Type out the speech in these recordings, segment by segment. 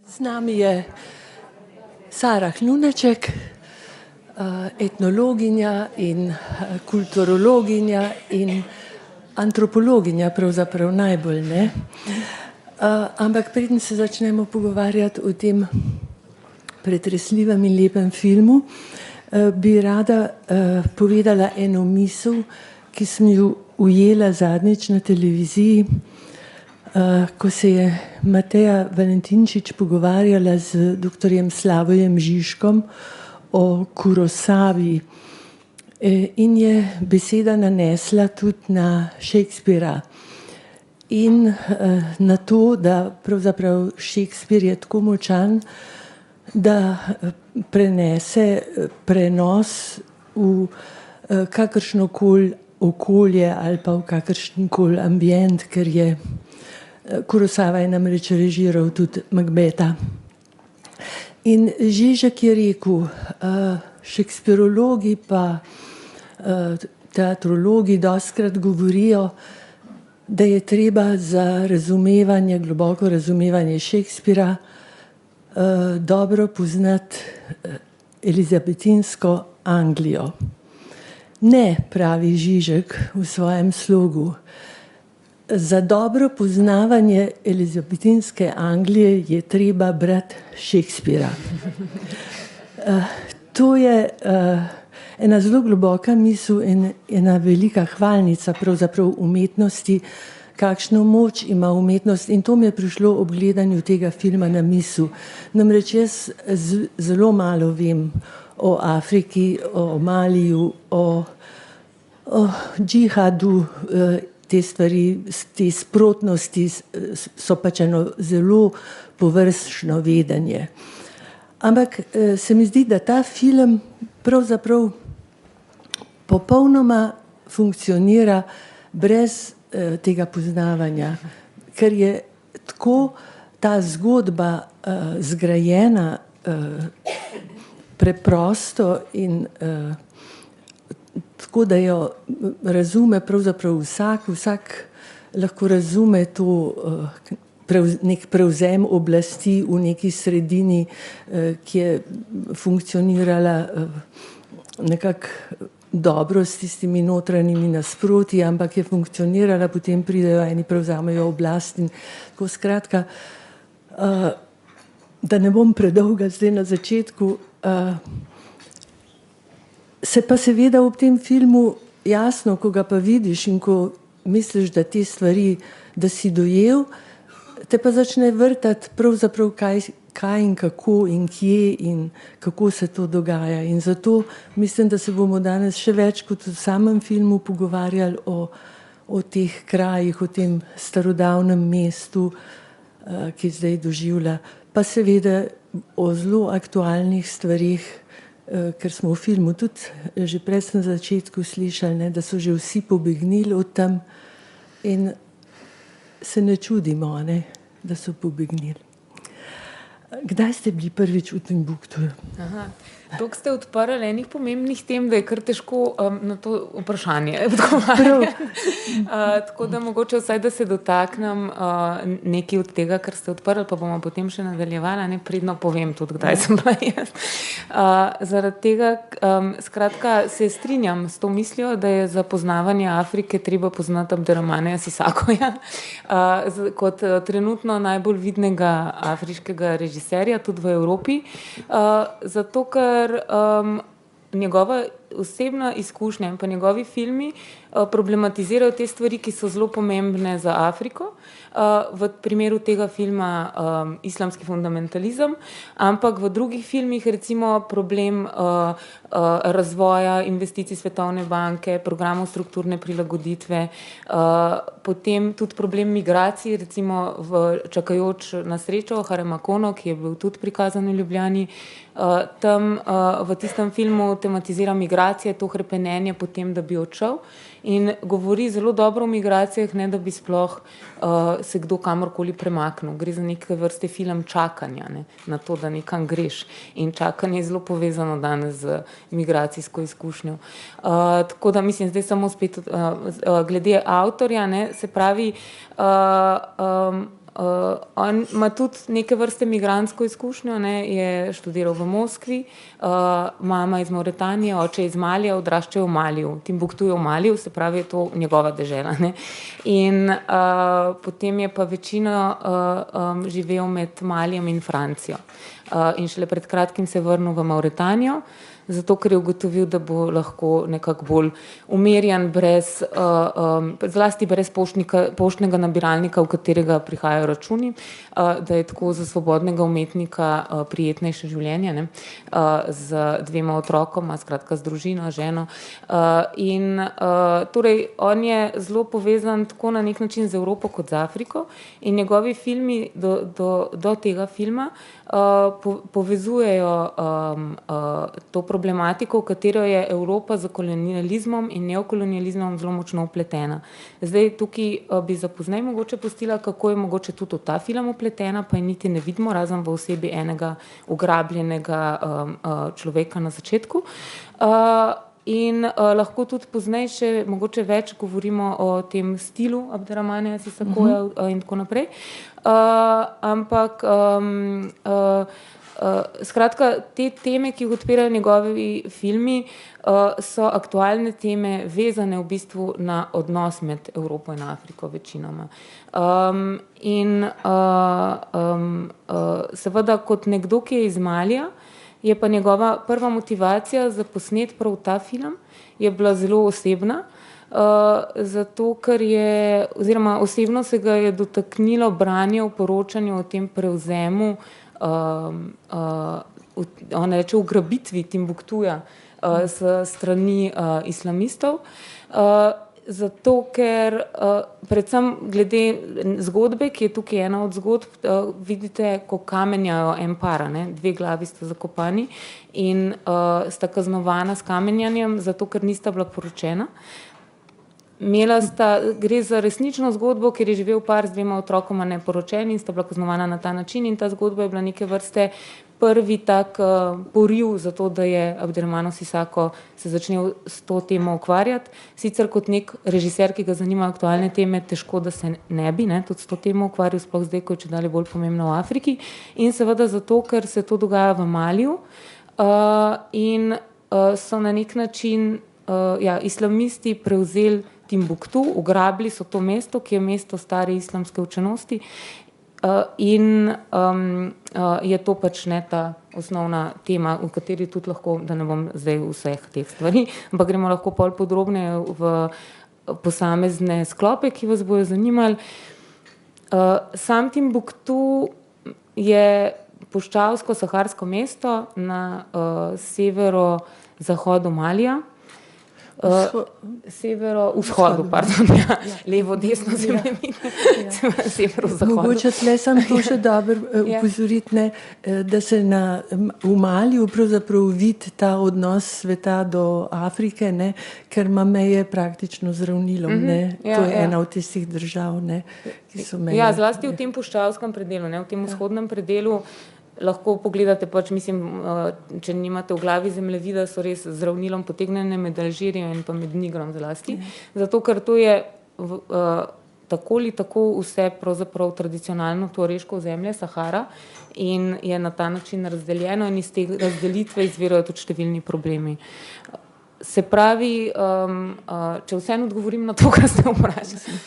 Z nami je Sara Hluneček, etnologinja in kulturologinja in antropologinja, pravzaprav najbolj, ne. Ampak preden se začnemo pogovarjati o tem pretresljivem in lepem filmu, bi rada povedala eno misel, ki sem jo ujela zadnjič na televiziji, ko se je Mateja Valentinčič pogovarjala z doktorjem Slavojem Žižkom o Kurosavi. In je beseda nanesla tudi na Shakespeara. In na to, da pravzaprav Shakespeare je tako močan, da prenese prenos v kakršnokoli okolje ali pa v kakršenkoli ambient, ker je Kurosava je namreč režiral tudi Macbetha. In Žižek je rekel, shakespearologi pa teatrologi dostikrat govorijo, da je treba za razumevanje, globoko razumevanje Shakespeara dobro poznati elizabetinsko Anglijo. Ne, pravi Žižek v svojem slogu. Za dobro poznavanje elizabetinske Anglije je treba brati Shakespeara. To je ena zelo globoka misel in ena velika hvalnica pravzaprav umetnosti, kakšno moč ima umetnost, in to mi je prišlo ob gledanju tega filma na misel. Namreč jaz zelo malo vem o Afriki, o Maliju, o džihadu, te stvari, te sprotnosti so pač eno zelo površno vedenje. Ampak se mi zdi, da ta film pravzaprav popolnoma funkcionira brez tega poznavanja, ker je tako ta zgodba zgrajena preprosto in tako, da jo razume pravzaprav vsak lahko razume to neki prevzem oblasti v neki sredini, ki je funkcionirala nekako dobro s tistimi notranjimi nasprotji, ampak je funkcionirala, potem pridejo eni, prevzamejo oblast in tako, skratka, da ne bom predolga zdaj na začetku, se pa seveda ob tem filmu jasno, ko ga pa vidiš in ko misliš, da te stvari, da si dojel, te pa začne vrtati pravzaprav kaj in kako in kje in kako se to dogaja. In zato mislim, da se bomo danes še več kot v samem filmu pogovarjali o teh krajih, o tem starodavnem mestu, ki zdaj doživlja, pa seveda o zelo aktualnih stvareh, ker smo v filmu tudi že prej na začetku slišali, ne, da so že vsi pobegnili od tam in se ne čudimo, ne, da so pobegnili. Kdaj ste bili prvič v Timbuktuju? Toliko ste odprli enih pomembnih tem, da je kar težko na to vprašanje odgovarjati. Tako da mogoče vsaj, da se dotaknem nekaj od tega, kar ste odprli, pa bomo potem še nadaljevali, ne, pridno povem tudi, kdaj sem bila jaz. Zaradi tega, skratka, se strinjam s to mislijo, da je za poznavanje Afrike treba poznati Abderrahmana Sisakoja, kot trenutno najbolj vidnega afriškega režiserja tudi v Evropi, zato ker njegova osebna izkušnja in pa njegovi filmi problematizirajo te stvari, ki so zelo pomembne za Afriko. V primeru tega filma islamski fundamentalizem, ampak v drugih filmih recimo problem razvoja investicij Svetovne banke, programov strukturne prilagoditve, potem tudi problem migracij, recimo v Čakajoč na srečo, Haremakono, ki je bil tudi prikazan v Ljubljani. Tam v tistem filmu tematizira migracije, to hrepenenje potem, da bi odšel, in govori zelo dobro o migracijah, ne da bi sploh se kdo kamorkoli premaknil. Gre za neke vrste film čakanja, ne, na to, da nekam greš. In čakanje je zelo povezano danes z migracijsko izkušnjo. Tako da mislim, zdaj samo spet glede avtorja, ne, se pravi, on ima tudi neke vrste migrantsko izkušnjo, ne, je študiral v Moskvi, mama iz Mauretanije, oče iz Malija, odraščajo v Maliju, Timbuktu je v Maliju, se pravi, je to njegova dežela, ne. In potem je pa večino živel med Malijem in Francijo. In šele pred kratkim se je vrnil v Mauretanijo, zato ker je ugotovil, da bo lahko nekako bolj umerjen brez, zlasti brez poštnega nabiralnika, v katerega prihajajo računi, da je tako za svobodnega umetnika prijetnejše življenje, ne, z 2 otrokoma, skratka z družino, ženo. In torej on je zelo povezan tako na nek način z Evropo kot z Afriko in njegovi filmi do tega filma povezujejo to problematiko, v katero je Evropa z kolonializmom in neokolonializmom zelo močno vpletena. Zdaj tukaj bi za poznaj mogoče pustila, kako je mogoče tudi v ta film vpletena, pa je niti ne vidimo, razen v osebi enega ugrabljenega človeka na začetku. In lahko tudi poznaj še mogoče več govorimo o tem stilu Abderrahmana Sissakoja in tako naprej. Ampak skratka, te teme, ki jih odpirajo njegovi filmi, so aktualne teme, vezane v bistvu na odnos med Evropo in Afriko večinoma. In seveda kot nekdo, ki je iz Malija, je pa njegova prva motivacija za posnet prav ta film je bila zelo osebna, zato ker je, oziroma osebno se ga je dotaknilo branje v poročanju o tem prevzemu, on reče ugrabitvi Timbuktuja s strani islamistov, zato ker predvsem glede zgodbe, ki je tukaj ena od zgodb, vidite, ko kamenjajo en par, ne, 2 glavi sta zakopani in sta kaznovana s kamenjanjem, zato ker nista bila poročena. Gre za resnično zgodbo, ker je živel par z 2 otrokoma neporočen in sta bila kaznovana na ta način in ta zgodba je bila neke vrste prvi tak poriv za to, da je Abderrahman Sissako se začel s to temo ukvarjati. Sicer kot nek režiser, ki ga zanima aktualne teme, težko, da se ne bi, ne, tudi s to temo ukvarjal, sploh zdaj, ko je čedalje bolj pomembno v Afriki. In seveda zato, ker se to dogaja v Maliju in so na nek način islamisti prevzeli Timbuktu, ugrabili so to mesto, ki je mesto stare islamske učenosti in je to pač ne ta osnovna tema, v kateri tudi lahko, da ne bom zdaj vseh teh stvari, ampak gremo lahko bolj podrobneje v posamezne sklope, ki vas bojo zanimali. Sam Timbuktu je puščavsko-saharsko mesto na severozahodu Malija. Severovzhodu, pardon, levo, desno zemljevid, severozahodu. Mogoče tle sam to še dobro upozoriti, ne, da se v Maliju pravzaprav vidi ta odnos sveta do Afrike, ne, ker ima meje praktično z ravnilom, ne. To je ena od tistih držav, ne, ki so meje. Ja, zlasti v tem puščavskem predelu, ne, v tem vzhodnem predelu lahko pogledate, pač mislim, če nimate v glavi zemljevida, so res z ravnilom potegnjene med Alžirijo in pa med Nigrom zlasti. Zato, ker to je tako ali tako vse pravzaprav tradicionalno tuareško ozemlje, Sahara, in je na ta način razdeljeno in iz te razdelitve izvirajo tudi številni problemi. Se pravi, če vseeno odgovorim na to, kar ste vprašali,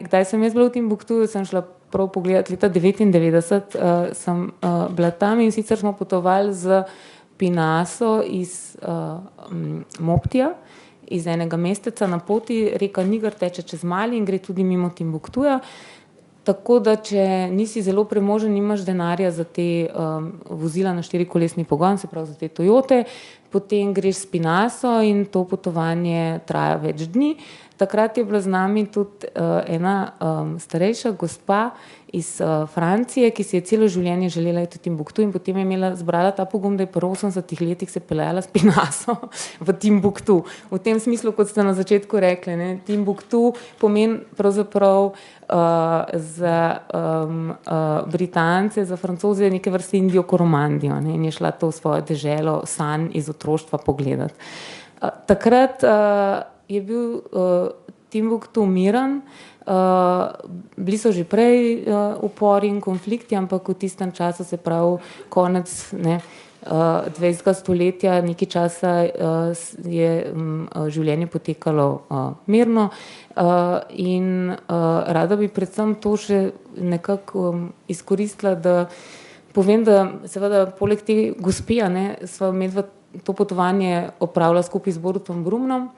kdaj sem jaz bila v Timbuktuju, sem šla prav pogledati leta 1999, sem bila tam in sicer smo potovali z Pinaso iz Moptija, iz enega mesteca na poti, reka Niger teče čez Mali in gre tudi mimo Timbuktuja, tako da če nisi zelo premožen, nimaš denarja za te vozila na 4-kolesni pogon, se pravi za te Toyote, potem greš s Pinaso in to potovanje traja več dni. Takrat je bila z nami tudi ena starejša gospa iz Francije, ki si je celo življenje želela iti v Timbuktu in potem je zbrala ta pogum, da je pri 80 letih se peljala s Pinaso v Timbuktu. V tem smislu, kot ste na začetku rekli, ne, Timbuktu pomeni pravzaprav za Britance, za Francoze neke vrste Indijo Koromandijo, ne, in je šla to svojo deželo sanj iz otroštva pogledati. Takrat je bil Timbuktu miren, bili so že prej upori in konflikti, ampak v tistem času, se pravi konec 20. stoletja, nekaj časa je življenje potekalo mirno in rada bi predvsem to še nekako izkoristila, da povem, da seveda poleg te gospe, sva medva to potovanje opravila skupaj z Borutom Brumnom,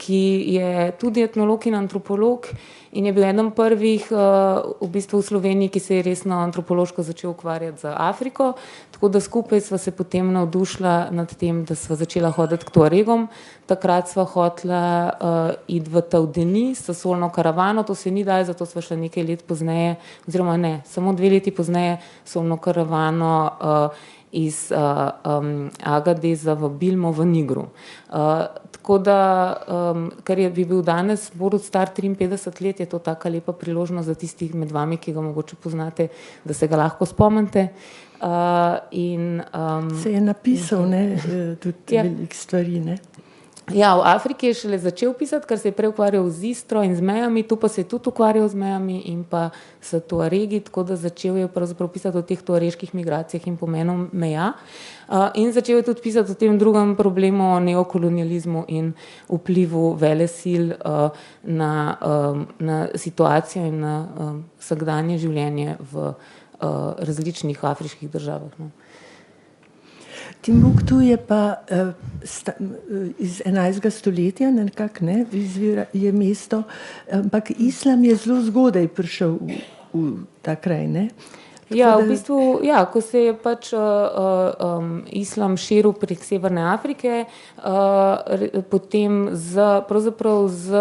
ki je tudi etnolog in antropolog in je bil eden prvih v bistvu v Sloveniji, ki se je resno antropološko začel ukvarjati z Afriko, tako da skupaj sva se potem navdušila nad tem, da sva začela hoditi k Tuaregom. Takrat sva hotela iti v Taudeni s solno karavano, to se ni dalo, zato sva šla nekaj let pozneje, oziroma ne, samo 2 leti pozneje solno karavano iz Agadeza v Bilmo v Nigru. Tako da, ker bi bil danes Borut star 53 let, je to taka lepa priložnost za tistih med vami, ki ga mogoče poznate, da se ga lahko spomnite. Se je napisal, tudi veliko stvari, Ja, v Afriki je šele začel pisati, ker se je prej ukvarjal z Istro in z mejami, tu pa se je tudi ukvarjal z mejami in pa s Tuaregi, tako da začel je pravzaprav pisati o teh tuareških migracijah in pomenu meja. In začel je tudi pisati o tem drugem problemu, o neokolonializmu in vplivu velesil na situacijo in na vsakdanje življenje v različnih afriških državah. Timbuktu je pa iz 11. stoletja nekako, izvira, je mesto, ampak islam je zelo zgodaj prišel v ta kraj, Ja, v bistvu, ko se je pač islam širil prek Severne Afrike, potem pravzaprav z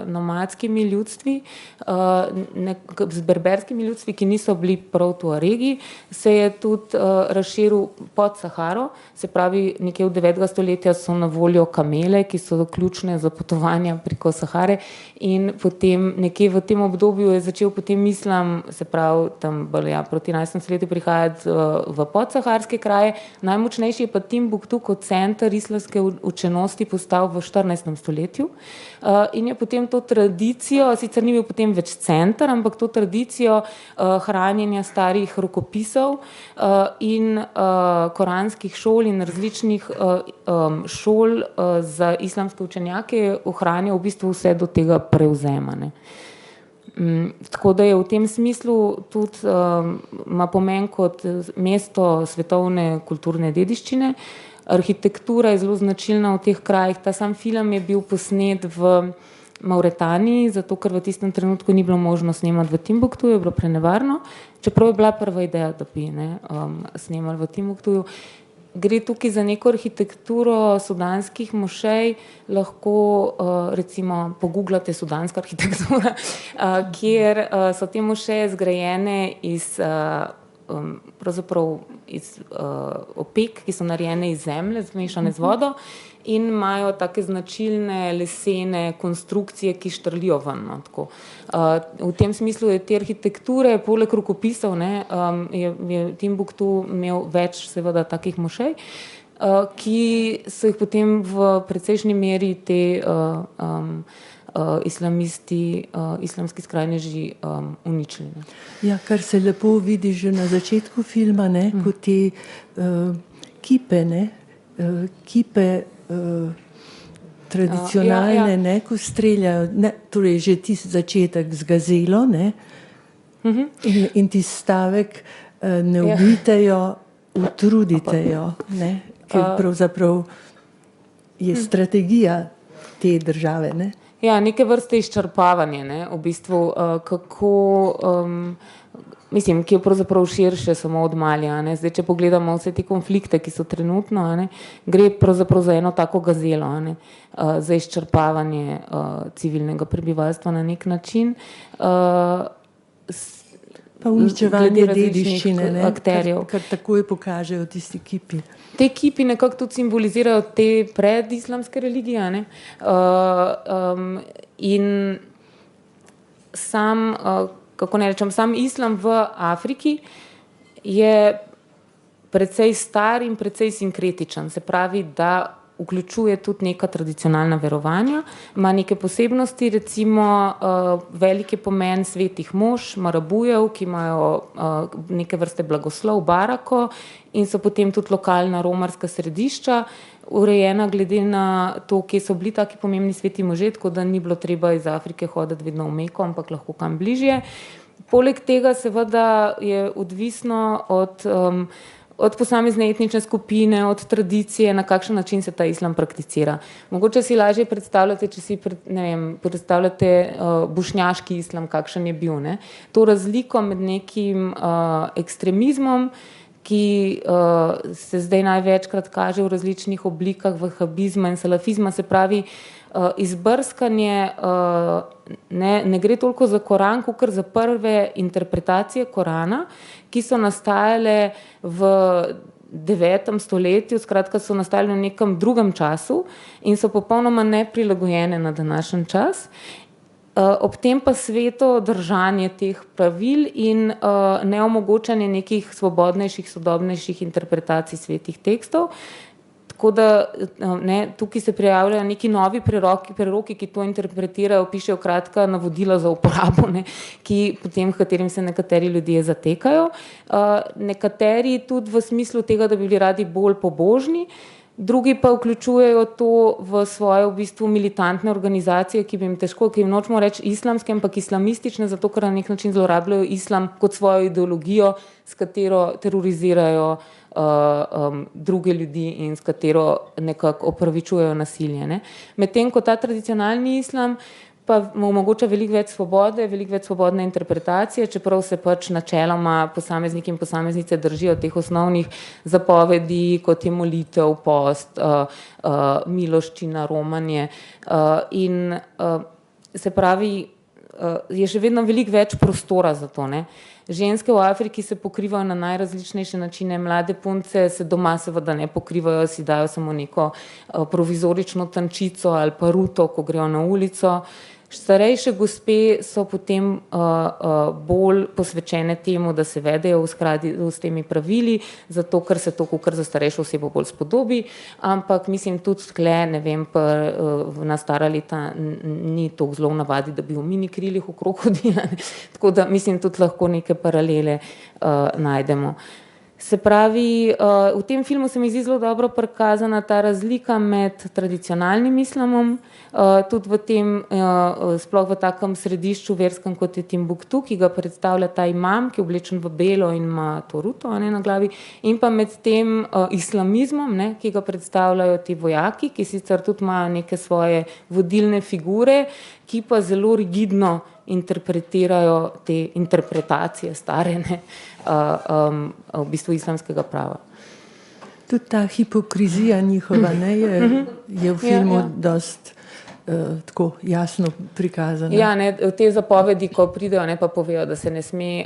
nomadskimi ljudstvi, z berberskimi ljudstvi, ki niso bili prav Tuaregi, se je tudi razširil pod Saharo, se pravi, nekje v 9. stoletja so na voljo kamele, ki so ključne za potovanja preko Sahare in potem nekje v tem obdobju je začel potem islam, se pravi, tam proti 11. stoletju prihajati v podsaharske kraje. Najmočnejši je pa Timbuktu kot center islamske učenosti postal v 14. stoletju in je potem to tradicijo, sicer ni bil potem več center, ampak to tradicijo hranjenja starih rokopisov in koranskih šol in različnih šol za islamske učenjake ohranjal v bistvu vse do tega prevzema. Tako da je v tem smislu tudi ima pomen kot mesto svetovne kulturne dediščine. Arhitektura je zelo značilna v teh krajih. Ta sam film je bil posnet v Mauretaniji, zato ker v tistem trenutku ni bilo možno snemati v Timbuktuju, je bilo prenevarno, čeprav je bila prva ideja, da bi snemali v Timbuktuju. Gre tukaj za neko arhitekturo sudanskih mošej, lahko recimo pogooglate sudanska arhitektura, kjer so te mošeje zgrajene pravzaprav iz opek, ki so narejene iz zemlje, zmešane z vodo in imajo take značilne lesene konstrukcije, ki štrlijo ven. V tem smislu je te arhitekture, poleg rokopisov, je Timbuktu imel več seveda takih mošej, ki so jih potem v precejšnji meri te islamski skrajneži uničili. Ja, kar se lepo vidi že na začetku filma, kot te kipe, kipe tradicionalne, ko streljajo, torej že tisti začetek z gazelo, in ti stavek ne ubitejo, utruditejo, ker pravzaprav je strategija te države, Ja, neke vrste izčrpavanje, v bistvu, kako, mislim, ki je pravzaprav širše samo od Malija, Zdaj, če pogledamo vse te konflikte, ki so trenutno, gre pravzaprav za eno tako gazelo, za izčrpavanje civilnega prebivalstva na nek način. Pa uničevanje dediščine, akterjev. Kar takoj pokažejo tisti kipi. Te kipi nekako tudi simbolizirajo te predislamske religije, in sam, kako ne rečem, sam islam v Afriki je precej star in precej sinkretičen, se pravi, da vključuje tudi neka tradicionalna verovanja, ima neke posebnosti, recimo veliki pomen svetih mož, marabujev, ki imajo neke vrste blagoslov, barako in so potem tudi lokalna romarska središča, urejena glede na to, kje so bili taki pomembni sveti možje, tako da ni bilo treba iz Afrike hoditi vedno v Meko, ampak lahko kam bližje. Poleg tega seveda je odvisno od posamezne etnične skupine, od tradicije, na kakšen način se ta islam prakticira. Mogoče si lažje predstavljate, če si predstavljate bošnjaški islam, kakšen je bil. Ne? To razliko med nekim ekstremizmom, ki se zdaj največkrat kaže v različnih oblikah vahabizma in salafizma, se pravi izbrskanje, ne gre toliko za Koran, kakor za prve interpretacije Korana, ki so nastajale v 9. stoletju, skratka so nastajale v nekem drugem času in so popolnoma neprilagojene na današnji čas. Ob tem pa sveto držanje teh pravil in neomogočanje nekih svobodnejših, sodobnejših interpretacij svetih tekstov. Tako da tukaj se prijavljajo neki novi preroki, ki to interpretirajo, pišejo kratka navodila za uporabo, katerim se nekateri ljudje zatekajo. Nekateri tudi v smislu tega, da bi bili radi bolj pobožni, drugi pa vključujejo to v svoje v bistvu militantne organizacije, ki bi jim težko, ki jim nočemo reči islamske, ampak islamistične, zato ker na nek način zlorabljajo islam kot svojo ideologijo, s katero terorizirajo druge ljudi in s katero nekako opravičujejo nasilje. Ne? Medtem ko ta tradicionalni islam pa omogoča veliko več svobode, veliko več svobodne interpretacije, čeprav se pač načeloma posamezniki in posameznice držijo teh osnovnih zapovedi, kot je molitev, post, miloščina, romanje. In se pravi, je še vedno veliko več prostora za to. Ne? Ženske v Afriki se pokrivajo na najrazličnejše načine, mlade punce se doma seveda ne pokrivajo, si dajo samo neko provizorično tančico ali pa ruto, ko grejo na ulico. Starejše gospe so potem bolj posvečene temu, da se vedejo v skladu s temi pravili, zato ker se to kakor za starejšo osebo bolj spodobi, ampak mislim tudi tkle, ne vem, na stara leta ni toliko zelo v navadi, da bi v mini krilih okrog hodila, tako da mislim tudi lahko neke paralele najdemo. Se pravi, v tem filmu se mi zdi zelo dobro prikazana ta razlika med tradicionalnim islamom, tudi v tem, sploh v takem središču verskem, kot je Timbuktu, ki ga predstavlja ta imam, ki je oblečen v belo in ima to ruto na glavi, in pa med tem islamizmom, ki ga predstavljajo ti vojaki, ki sicer tudi imajo neke svoje vodilne figure, ki pa zelo rigidno interpretirajo te interpretacije stare, v bistvu islamskega prava. Tudi ta hipokrizija njihova je v filmu dost tako jasno prikazana. Ja, te zapovedi, ko pridejo, pa povejo, da se ne sme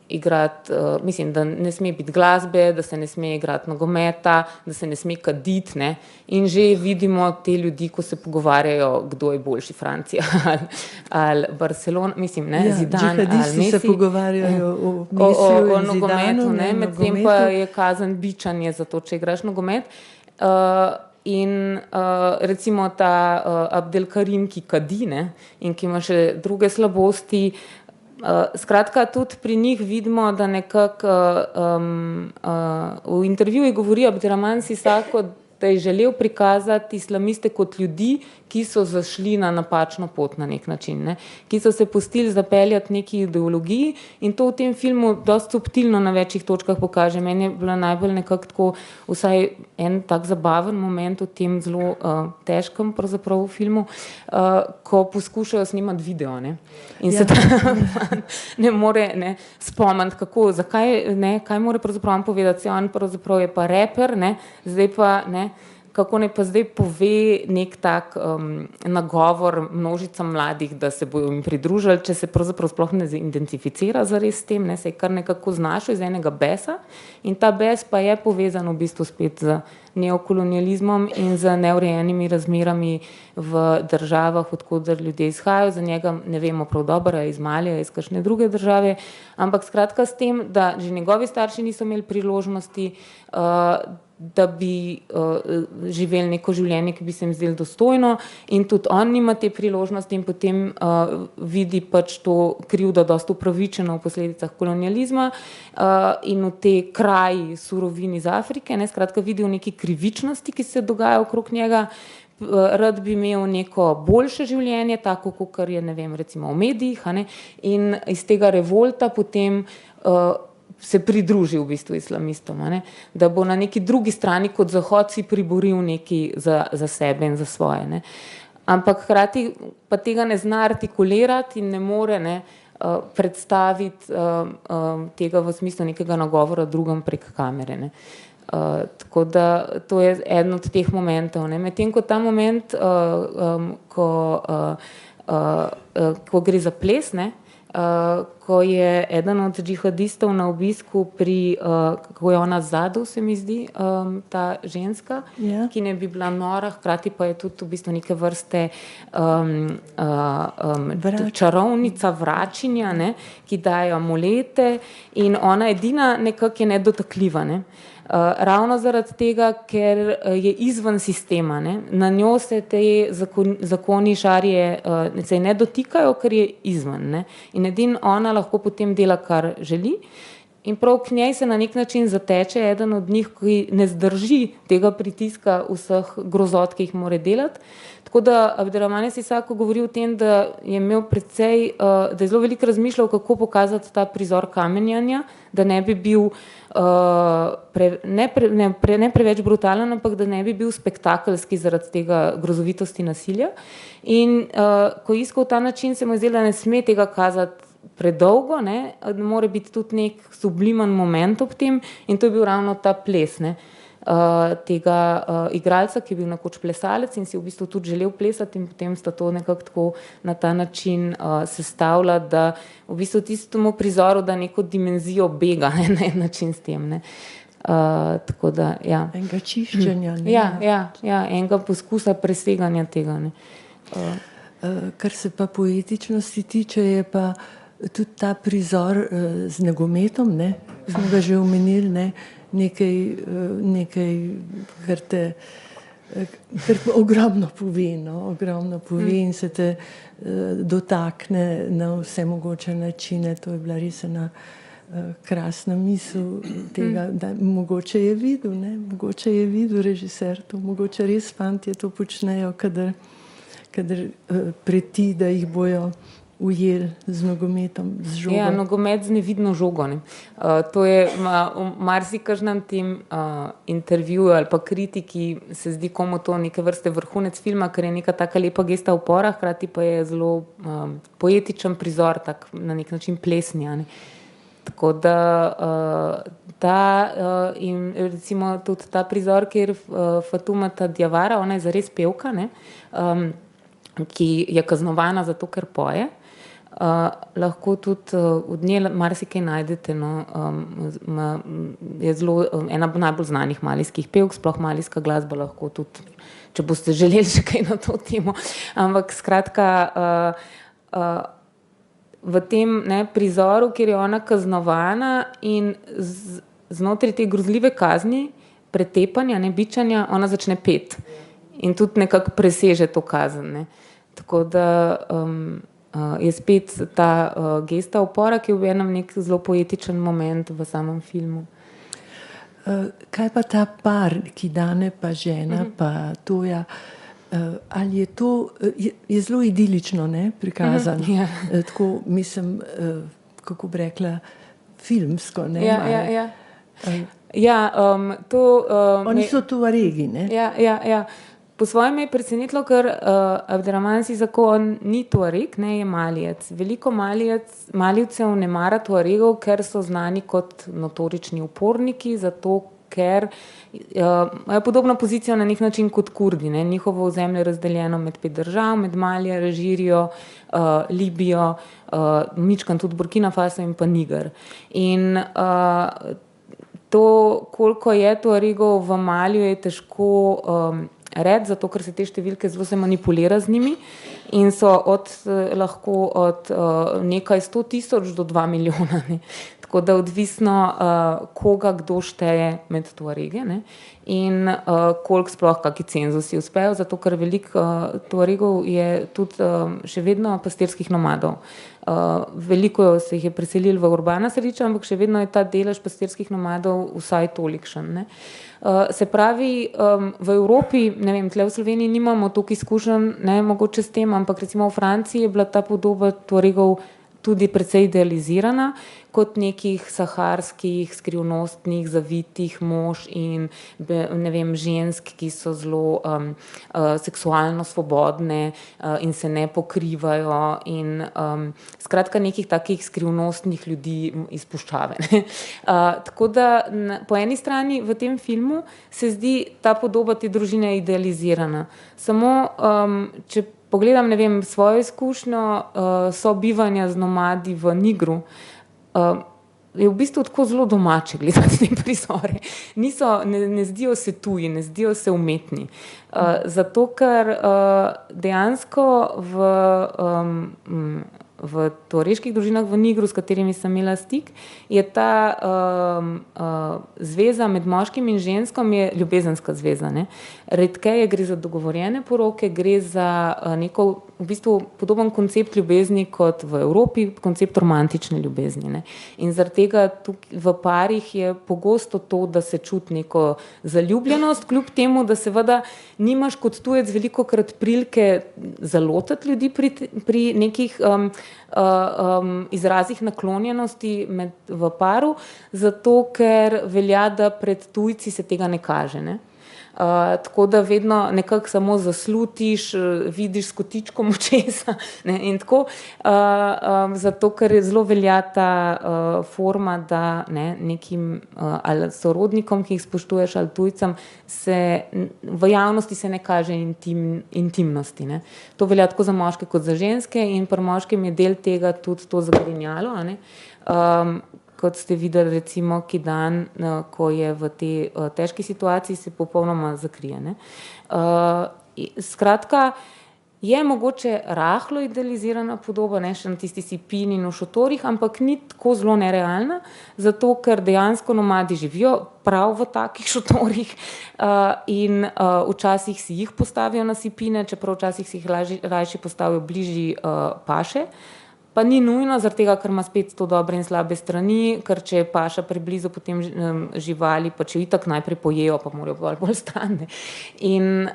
igrati, mislim, da ne sme biti glasbe, da se ne sme igrati nogometa, da se ne sme kaditi, in že vidimo te ljudi, ko se pogovarjajo, kdo je boljši, Francija ali Barcelona, mislim, Zidane ali Messi. Se pogovarjajo o Messiju in nogometu, medtem pa je kazen bičanje za to, če igraš nogomet. In recimo ta Abdelkarim, ki kadi, in ki ima še druge slabosti. Skratka, tudi pri njih vidimo, da nekako v intervjuju govori Abderrahman Sisako, da je želel prikazati islamiste kot ljudi, ki so zašli na napačno pot na nek način, ki so se pustili zapeljati neki ideologiji, in to v tem filmu dosti subtilno na večjih točkah pokaže. Meni je bila najbolj nekako tako, vsaj en tak zabaven moment v tem zelo težkem pravzaprav v filmu, ko poskušajo snimati video, in se ne more spomniti, kako, zakaj, kaj mora pravzaprav povedati, on pravzaprav je pa reper, zdaj pa kako ne pa zdaj pove nek tak nagovor množicam mladih, da se bojo jim pridružili, če se pravzaprav sploh ne identificira zares s tem, se je kar nekako znašel iz enega besa, in ta bes pa je povezan v bistvu spet z neokolonializmom in z neurejenimi razmerami v državah, odkoder ljudje izhajajo. Za njega ne vemo prav dobro, iz Malija, iz kakšne druge države, ampak skratka s tem, da že njegovi starši niso imeli priložnosti, da bi živeli neko življenje, ki bi se jim zdelo dostojno, in tudi on nima te priložnosti in potem vidi pač to krivdo dosti upravičeno v posledicah kolonializma in v te kraji surovin iz Afrike, ne, skratka vidi v neki krivičnosti, ki se dogaja okrog njega, rad bi imel neko boljše življenje, tako kot je, ne vem, recimo v medijih, ne, in iz tega revolta potem se pridruži v bistvu islamistom, ne? Da bo na neki drugi strani kot Zahod si priboril nekaj za sebe in za svoje. Ne? Ampak hkrati pa tega ne zna artikulirati in ne more, ne, predstaviti tega v smislu nekega nagovora drugim prek kamere. Ne? Tako da to je eden od teh momentov. Ne? Medtem ko ta moment, ko gre za ples, ne? Ko je eden od džihadistov na obisku pri, kako je ona zadu, se mi zdi, ta ženska, ki ne bi bila nora, hkrati pa je tudi v bistvu neke vrste čarovnica vračinja, ne, ki daje amulete in ona edina nekako je nedotakljiva, ne. Ravno zaradi tega, ker je izven sistema, ne. Na njo se te zakoni šarije se ne dotikajo, ker je izven, ne. In edin ona lahko potem dela, kar želi. In prav k njej se na nek način zateče eden od njih, ki ne zdrži tega pritiska vseh grozot, ki jih mora delati. Tako da Abderrahmane Sissako govori o tem, da je imel precej, da je zelo veliko razmišljal, kako pokazati ta prizor kamenjanja, da ne bi bil ne preveč brutalen, ampak da ne bi bil spektakelski zaradi tega grozovitosti nasilja. In ko je iskal ta način, se mu je zdelo, da ne sme tega kazati predolgo, ne, mora biti tudi nek subliman moment ob tem in to je bil ravno ta ples, ne, tega igralca, ki je bil nekoč plesalec in si v bistvu tudi želel plesati in potem sta to nekako tako na ta način sestavila, da v bistvu tistemu prizoru da neko dimenzijo bega, ne, na en način s tem, ne. Tako da, ja. Enega čiščenja, ne. Ja, enega poskusa preseganja tega, ne. Kar se pa poetičnosti tiče, je pa tudi ta prizor z nogometom, ne, smo ga že omenili, ne, nekaj, kar ogromno pove, no, ogromno pove in se te dotakne na vse mogoče načine. To je bila res ena krasna misel tega, da mogoče je videl, ne, mogoče je videl režiser to, mogoče res fantje to počnejo, kadar preti, da jih bojo ujeli z nogometom, z žogo. Ja, nogomet z nevidno žogo, ne. To je v marsikakšnem tem intervjuju ali pa kritiki se zdi komu to neke vrste vrhunec filma, ker je neka taka lepa gesta upora, hkrati pa je zelo poetičen prizor, tak na nek način plesnja, ne. Tako da in recimo tudi ta prizor, kjer Fatoumata Diawara, ona je zares pevka, ne, ki je kaznovana zato, ker poje. Lahko tudi od nje marsikaj najdete, no, je zelo ena najbolj znanih malijskih pevk, sploh malijska glasba lahko tudi, če boste želeli še kaj na to temo. Ampak skratka, v tem, ne, prizoru, kjer je ona kaznovana in znotraj te grozljive kazni, pretepanja, ne, bičanja, ona začne peti. In tudi nekako preseže to kazen, ne. Tako da je spet ta gesta upora, ki je v enem nek zelo poetičen moment v samem filmu. Kaj pa ta par, ki Dane pa žena pa Toja, ali je to, je zelo idilično, ne, prikazan? Tako, mislim, kako bi rekla, filmsko, ne? Ja, to... Oni so Tuaregi, ne? Ja. Po svojem me je presenetilo, ker Abderrahmane Sissako ni Tuareg, ne, je Malijec. Veliko Malijcev ne mara Tuaregov, ker so znani kot notorični uporniki, zato ker imajo podobno pozicijo na nek način kot Kurdi, ne. Njihovo ozemlje je razdeljeno med 5 držav, med Malijo, Alžirijo, Libijo, mičkeno tudi Burkina Faso in pa Niger. In to, koliko je Tuaregov v Maliju, je težko reči, zato ker se te številke zelo se manipulira z njimi in so lahko od nekaj 100 000 do 2 milijona. Ne. Tako da odvisno, koga kdo šteje med Tuarege, ne, in koliko sploh kaki cenzusi uspejo, zato ker veliko Tuaregov je tudi še vedno pastirskih nomadov. Veliko se jih je preselilo v urbana središča, ampak še vedno je ta delež pastirskih nomadov vsaj tolikšen, ne. Se pravi, v Evropi, ne vem, tle v Sloveniji nimamo toliko izkušenj, ne, mogoče s tem, ampak recimo v Franciji je bila ta podoba Tuaregov tudi precej idealizirana kot nekih saharskih, skrivnostnih, zavitih mož in ne vem, žensk, ki so zelo seksualno svobodne in se ne pokrivajo in skratka nekih takih skrivnostnih ljudi iz puščave. Tako da po eni strani v tem filmu se zdi ta podoba te družine idealizirana. Samo če pogledam, ne vem, svojo izkušnjo sobivanja z nomadi v Nigru, je v bistvu tako zelo domače gledati te prizore. Ne zdijo se tuji, ne zdijo se umetni. Zato, ker dejansko v tuareških družinah v Nigru, s katerimi sem imela stik, je ta zveza med moškim in ženskom je ljubezenska zveza, ne. Redkeje gre za dogovorjene poroke, gre za neko v bistvu podoben koncept ljubezni kot v Evropi, koncept romantične ljubezni, ne. In zaradi tega v parih je pogosto to, da se čuti neko zaljubljenost, kljub temu, da seveda nimaš kot tujec velikokrat prilike zalotati ljudi pri nekih izrazih naklonjenosti v paru, zato ker velja, da pred tujci se tega ne kaže, ne. Tako da vedno nekako samo zaslutiš, vidiš s kotičkom očesa, ne, in tako, zato ker je zelo velja ta forma, da ne, nekim ali sorodnikom, ki jih spoštuješ, ali tujcem, v javnosti se ne kaže intimnosti, ne. To velja tako za moške kot za ženske in pri moškem je del tega tudi to zagrinjalo, a ne. Kot ste videli recimo Kidan, ko je v tej težki situaciji, se popolnoma zakrije, ne. Skratka, je mogoče rahlo idealizirana podoba, ne, še na tisti sipini in v šotorih, ampak ni tako zelo nerealna, zato ker dejansko nomadi živijo prav v takih šotorih in včasih si jih postavijo na sipine, čeprav včasih si jih rajši postavijo bližji paše. Pa ni nujno, zaradi tega, ker ima spet to dobre in slabe strani, ker če je paša preblizu, potem živali, pa če itak najprej pojejo, pa morajo bolj stran, ne. In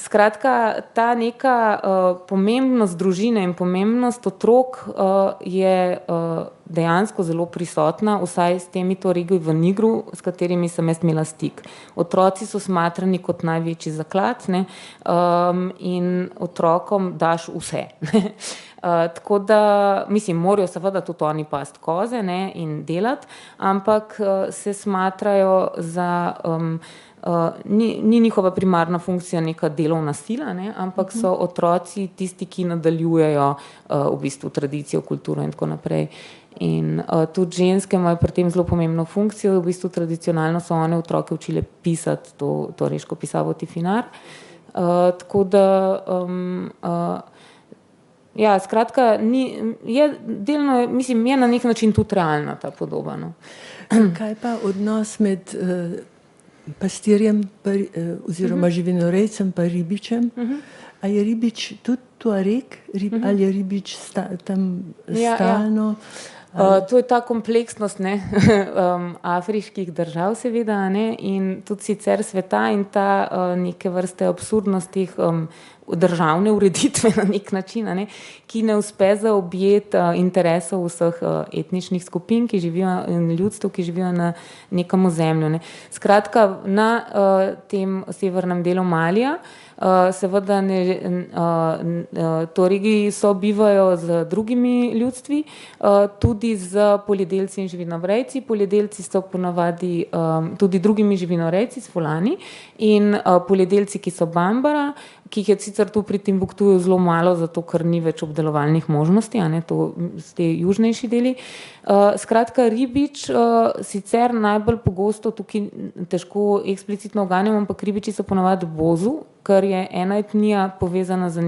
skratka, ta neka pomembnost družine in pomembnost otrok je dejansko zelo prisotna, vsaj s temi Tuaregi v Nigru, s katerimi sem jaz imela stik. Otroci so smatrani kot največji zaklad, ne, in otrokom daš vse, ne. Tako da, mislim, morajo seveda tudi oni pasti koze, ne, in delati, ampak se smatrajo za ni njihova primarna funkcija neka delovna sila, ne, ampak so otroci tisti, ki nadaljujejo v bistvu tradicijo, kulturo in tako naprej. In tudi ženske imajo pri tem zelo pomembno funkcijo, v bistvu tradicionalno so one otroke učile pisati to tuareško pisavo Tifinagh. Tako da ja, skratka, je delno, mislim, je na nek način tudi realna ta podoba, no. Kaj pa odnos med pastirjem oziroma živinorejcem pa ribičem? A je ribič tudi Tuareg ali je ribič tam stalno? To je ta kompleksnost, ne, afriških držav seveda, ne, in tudi sicer sveta in ta neke vrste absurdnost teh državne ureditve na nek način, ne, ki ne uspe zaobjeti interesov vseh etničnih skupin, ki živijo in ljudstev, ki živijo na nekem ozemlju, ne. Skratka, na tem severnem delu Malija seveda Tuaregi sobivajo z drugimi ljudstvi, tudi z poljedelci in živinovrejci. Poljedelci so ponavadi tudi drugimi živinorejci s Fulani in poljedelci, ki so Bambara, ki jih je sicer tu pri Timbuktuju zelo malo, zato ker ni več obdelovalnih možnosti, a ne, to so te južnejši deli. Skratka, ribič sicer najbolj pogosto, tukaj težko eksplicitno uganjam, ampak ribiči so ponavadi bozu, ker je ena etnija povezana z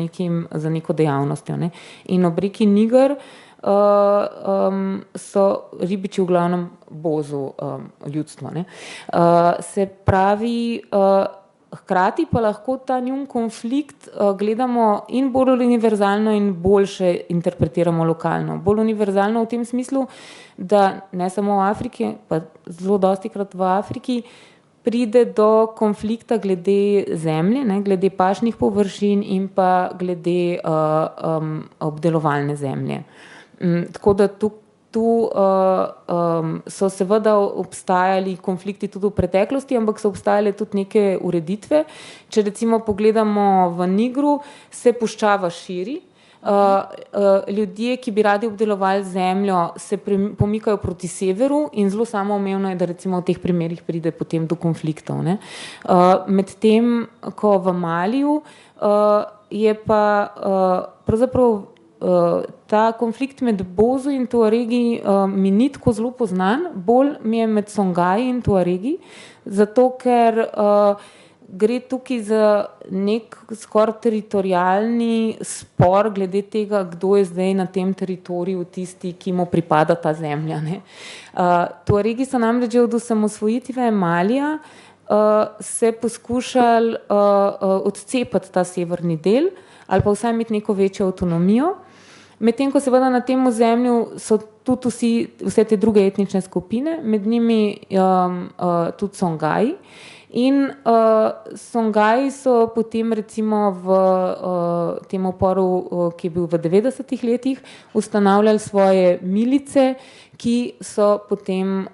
neko dejavnostjo, ne. In ob reki Niger so ribiči v glavnem bozu ljudstvo. Ne. Se pravi, hkrati pa lahko ta njun konflikt gledamo in bolj univerzalno in boljše interpretiramo lokalno. Bolj univerzalno v tem smislu, da ne samo v Afriki, pa zelo dostikrat v Afriki, pride do konflikta glede zemlje, ne, glede pašnih površin in pa glede obdelovalne zemlje. Tako da tu so seveda obstajali konflikti tudi v preteklosti, ampak so obstajale tudi neke ureditve. Če recimo pogledamo v Nigru, se puščava širi. Ljudje, ki bi radi obdelovali zemljo, se pomikajo proti severu in zelo samoumevno je, da recimo v teh primerih pride potem do konfliktov. Ne. Medtem, ko v Maliju je pa pravzaprav ta konflikt med Bozo in Tuaregi mi ni tako zelo poznan, bolj mi je med Songaji in Tuaregi, zato ker gre tukaj za nek skoraj teritorialni spor glede tega, kdo je zdaj na tem teritoriju tisti, ki mu pripada ta zemlja. Ne. Tuaregi so namreč že od osamosvojitve Malija se poskušali odcepiti ta severni del ali pa vsaj imeti neko večjo avtonomijo, medtem ko seveda na tem ozemlju so tudi vse te druge etnične skupine, med njimi tudi Songaji. In Songaji so potem recimo v tem uporu, ki je bil v 90-ih letih, ustanavljali svoje milice, ki so potem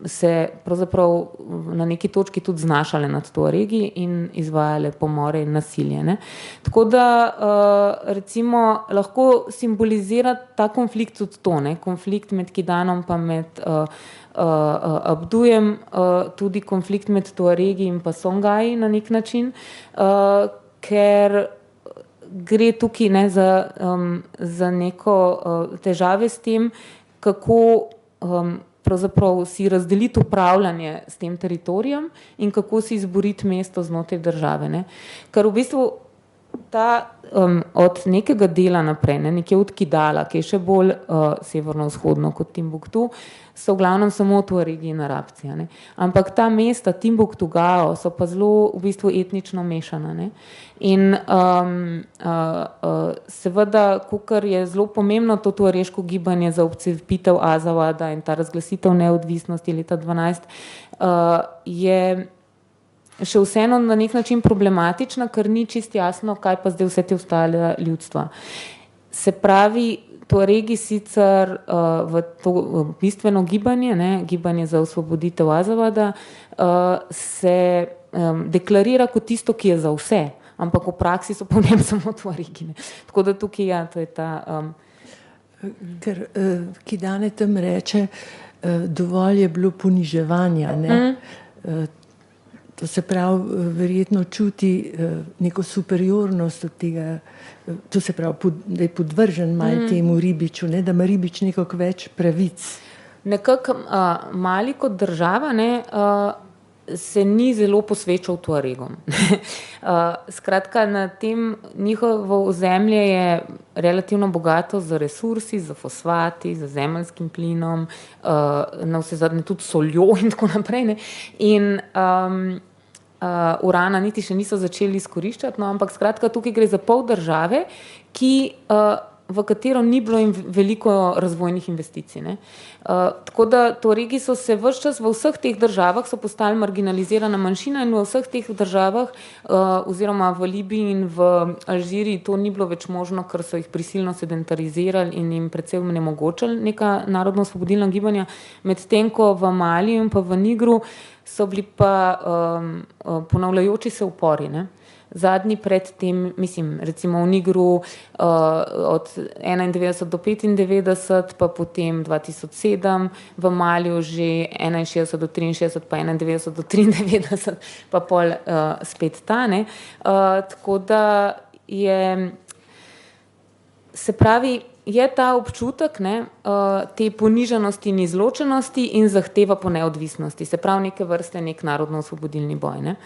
se pravzaprav na neki točki tudi znašale nad Tuaregi in izvajale pomore in nasilje. Ne. Tako da recimo lahko simbolizira ta konflikt tudi to, ne. Konflikt med Kidanom pa med Abdujem, tudi konflikt med Tuaregi in pa Songaji na nek način, ker gre tukaj, ne, za neko težave s tem, kako pravzaprav si razdeliti upravljanje s tem teritorijem in kako si izboriti mesto znotraj države. Ne. Ker v bistvu ta od nekega dela naprej, ne, nekje od Kidala, ki je še bolj severno-vzhodno kot Timbuktu, so v glavnem samo Tuaregi in Arabci. Ne. Ampak ta mesta, Timbuktu, Gao, so pa zelo v bistvu etnično mešana. Ne. In seveda, kakor je zelo pomembno to tuareško gibanje za obcepitev Azawada in ta razglasitev neodvisnosti leta 12, je še vseeno na nek način problematična, ker ni čisto jasno, kaj pa zdaj vse te ostale ljudstva. Se pravi, Tuaregi sicer v to bistveno gibanje, ne, gibanje za osvoboditev Azawada, se deklarira kot tisto, ki je za vse, ampak v praksi so po njem samo Tuaregi. Tako da tukaj, ja, to je ta... Ker Kidane tam reče, dovolj je bilo poniževanja, ne. To se pravi, verjetno čuti neko superiornost od tega, to se pravi, da je podvržen malo temu ribiču, ne, da ima ribič nekako več pravic. Nekako Mali kot država, ne, se ni zelo posvečal Tuaregom. Skratka, na tem njihovo ozemlje je relativno bogato z resursi, z fosfati, z zemeljskim plinom, navsezadnje tudi soljo in tako naprej. Ne. In urana niti še niso začeli izkoriščati, no, ampak skratka, tukaj gre za pol države, v katero ni bilo veliko razvojnih investicij. Ne. Tako da Tuaregi so se ves čas v vseh teh državah so postali marginalizirana manjšina in v vseh teh državah oziroma v Libiji in v Alžiriji to ni bilo več možno, ker so jih prisilno sedentarizirali in jim predvsem onemogočili neka narodno-osvobodilna gibanja, medtem ko v Maliju in pa v Nigru so bili pa ponavljajoči se upori. Ne. Zadnji pred tem, mislim, recimo v Nigru od 91 do 95, pa potem 2007, v Maliju že 61 do 63, pa 91 do 93, pa pol spet ta. Ne. Tako da je, se pravi, je ta občutek, ne, te ponižanosti in izločenosti in zahteva po neodvisnosti, se pravi neke vrste nek narodno-osvobodilni boj, ne,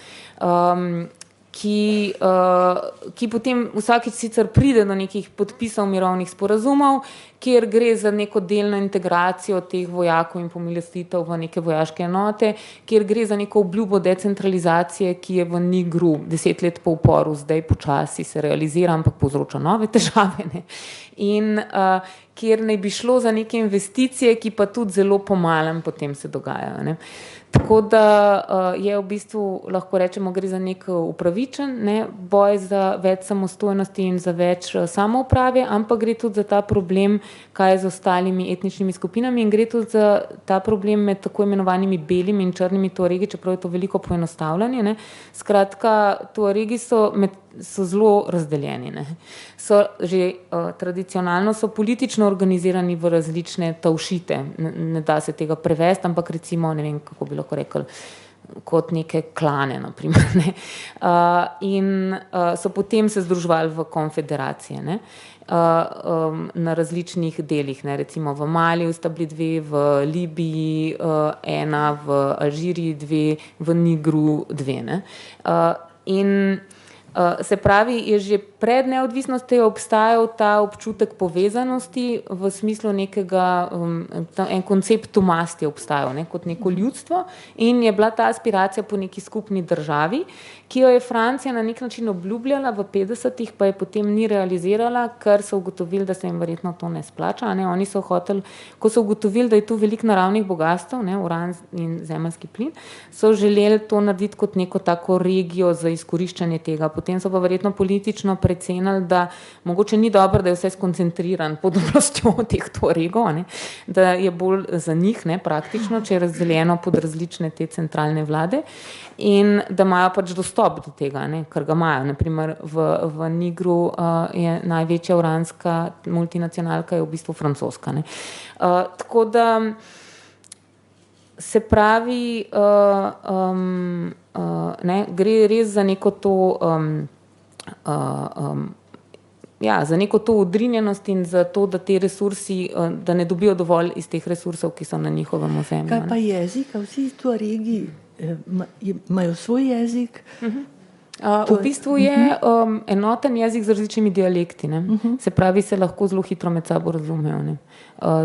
ki potem vsakič sicer pride do nekih podpisov mirovnih sporazumov, kjer gre za neko delno integracijo teh vojakov in pomilostitev v neke vojaške enote, kjer gre za neko obljubo decentralizacije, ki je v Nigru 10 let po uporu, zdaj počasi se realizira, ampak povzroča nove težave. Ne? In kjer naj bi šlo za neke investicije, ki pa tudi zelo pomalem potem se dogajajo. Ne? Tako da je v bistvu, lahko rečemo, gre za nek upravičen boj za več samostojnosti in za več samouprave, ampak gre tudi za ta problem, kaj je z ostalimi etničnimi skupinami in gre tudi za ta problem med tako imenovanimi belimi in črnimi Tuaregi, čeprav je to veliko poenostavljanje. Ne. Skratka, Tuaregi so zelo razdeljeni. Ne. So že tradicionalno so politično organizirani v različne tavšite. Ne da se tega prevesti, ampak recimo, ne vem, kako bi lahko rekel, kot neke klane, naprimer, ne. In so potem se združevali v konfederacije, ne. Na različnih delih, ne. Recimo v Maliju sta bili 2, v Libiji 1, v Alžiriji 2, v Nigru 2, ne. In se pravi, je že pred neodvisnostjo obstajal ta občutek povezanosti v smislu nekega, en koncept masti je obstajal, ne, kot neko ljudstvo in je bila ta aspiracija po neki skupni državi, ki jo je Francija na nek način obljubljala v 50-ih, pa je potem ni realizirala, ker so ugotovili, da se jim verjetno to ne splača. Ne. Oni so hoteli, ko so ugotovili, da je tu veliko naravnih bogastv, ne, uran in zemeljski plin, so želeli to narediti kot neko tako regijo za izkoriščanje tega. Potem so pa verjetno politično precenili, da mogoče ni dobro, da je vse skoncentriran pod oblastjo teh Tuaregov, ne, da je bolj za njih, ne, praktično, če je razdeljeno pod različne te centralne vlade in da imajo pač dostop do tega, ne, kar ga imajo. Naprimer v Nigru je največja uranska multinacionalka je v bistvu francoska. Ne. Tako da se pravi, ne, gre res za neko to za neko to odrinjenost in za to, da te resursi, da ne dobijo dovolj iz teh resursov, ki so na njihovem ozemlju. Kaj pa jezik? Vsi Tuaregi imajo svoj jezik? V bistvu je enoten jezik z različnimi dialekti. Ne? Se pravi, se lahko zelo hitro med sabo razumejo. Ne?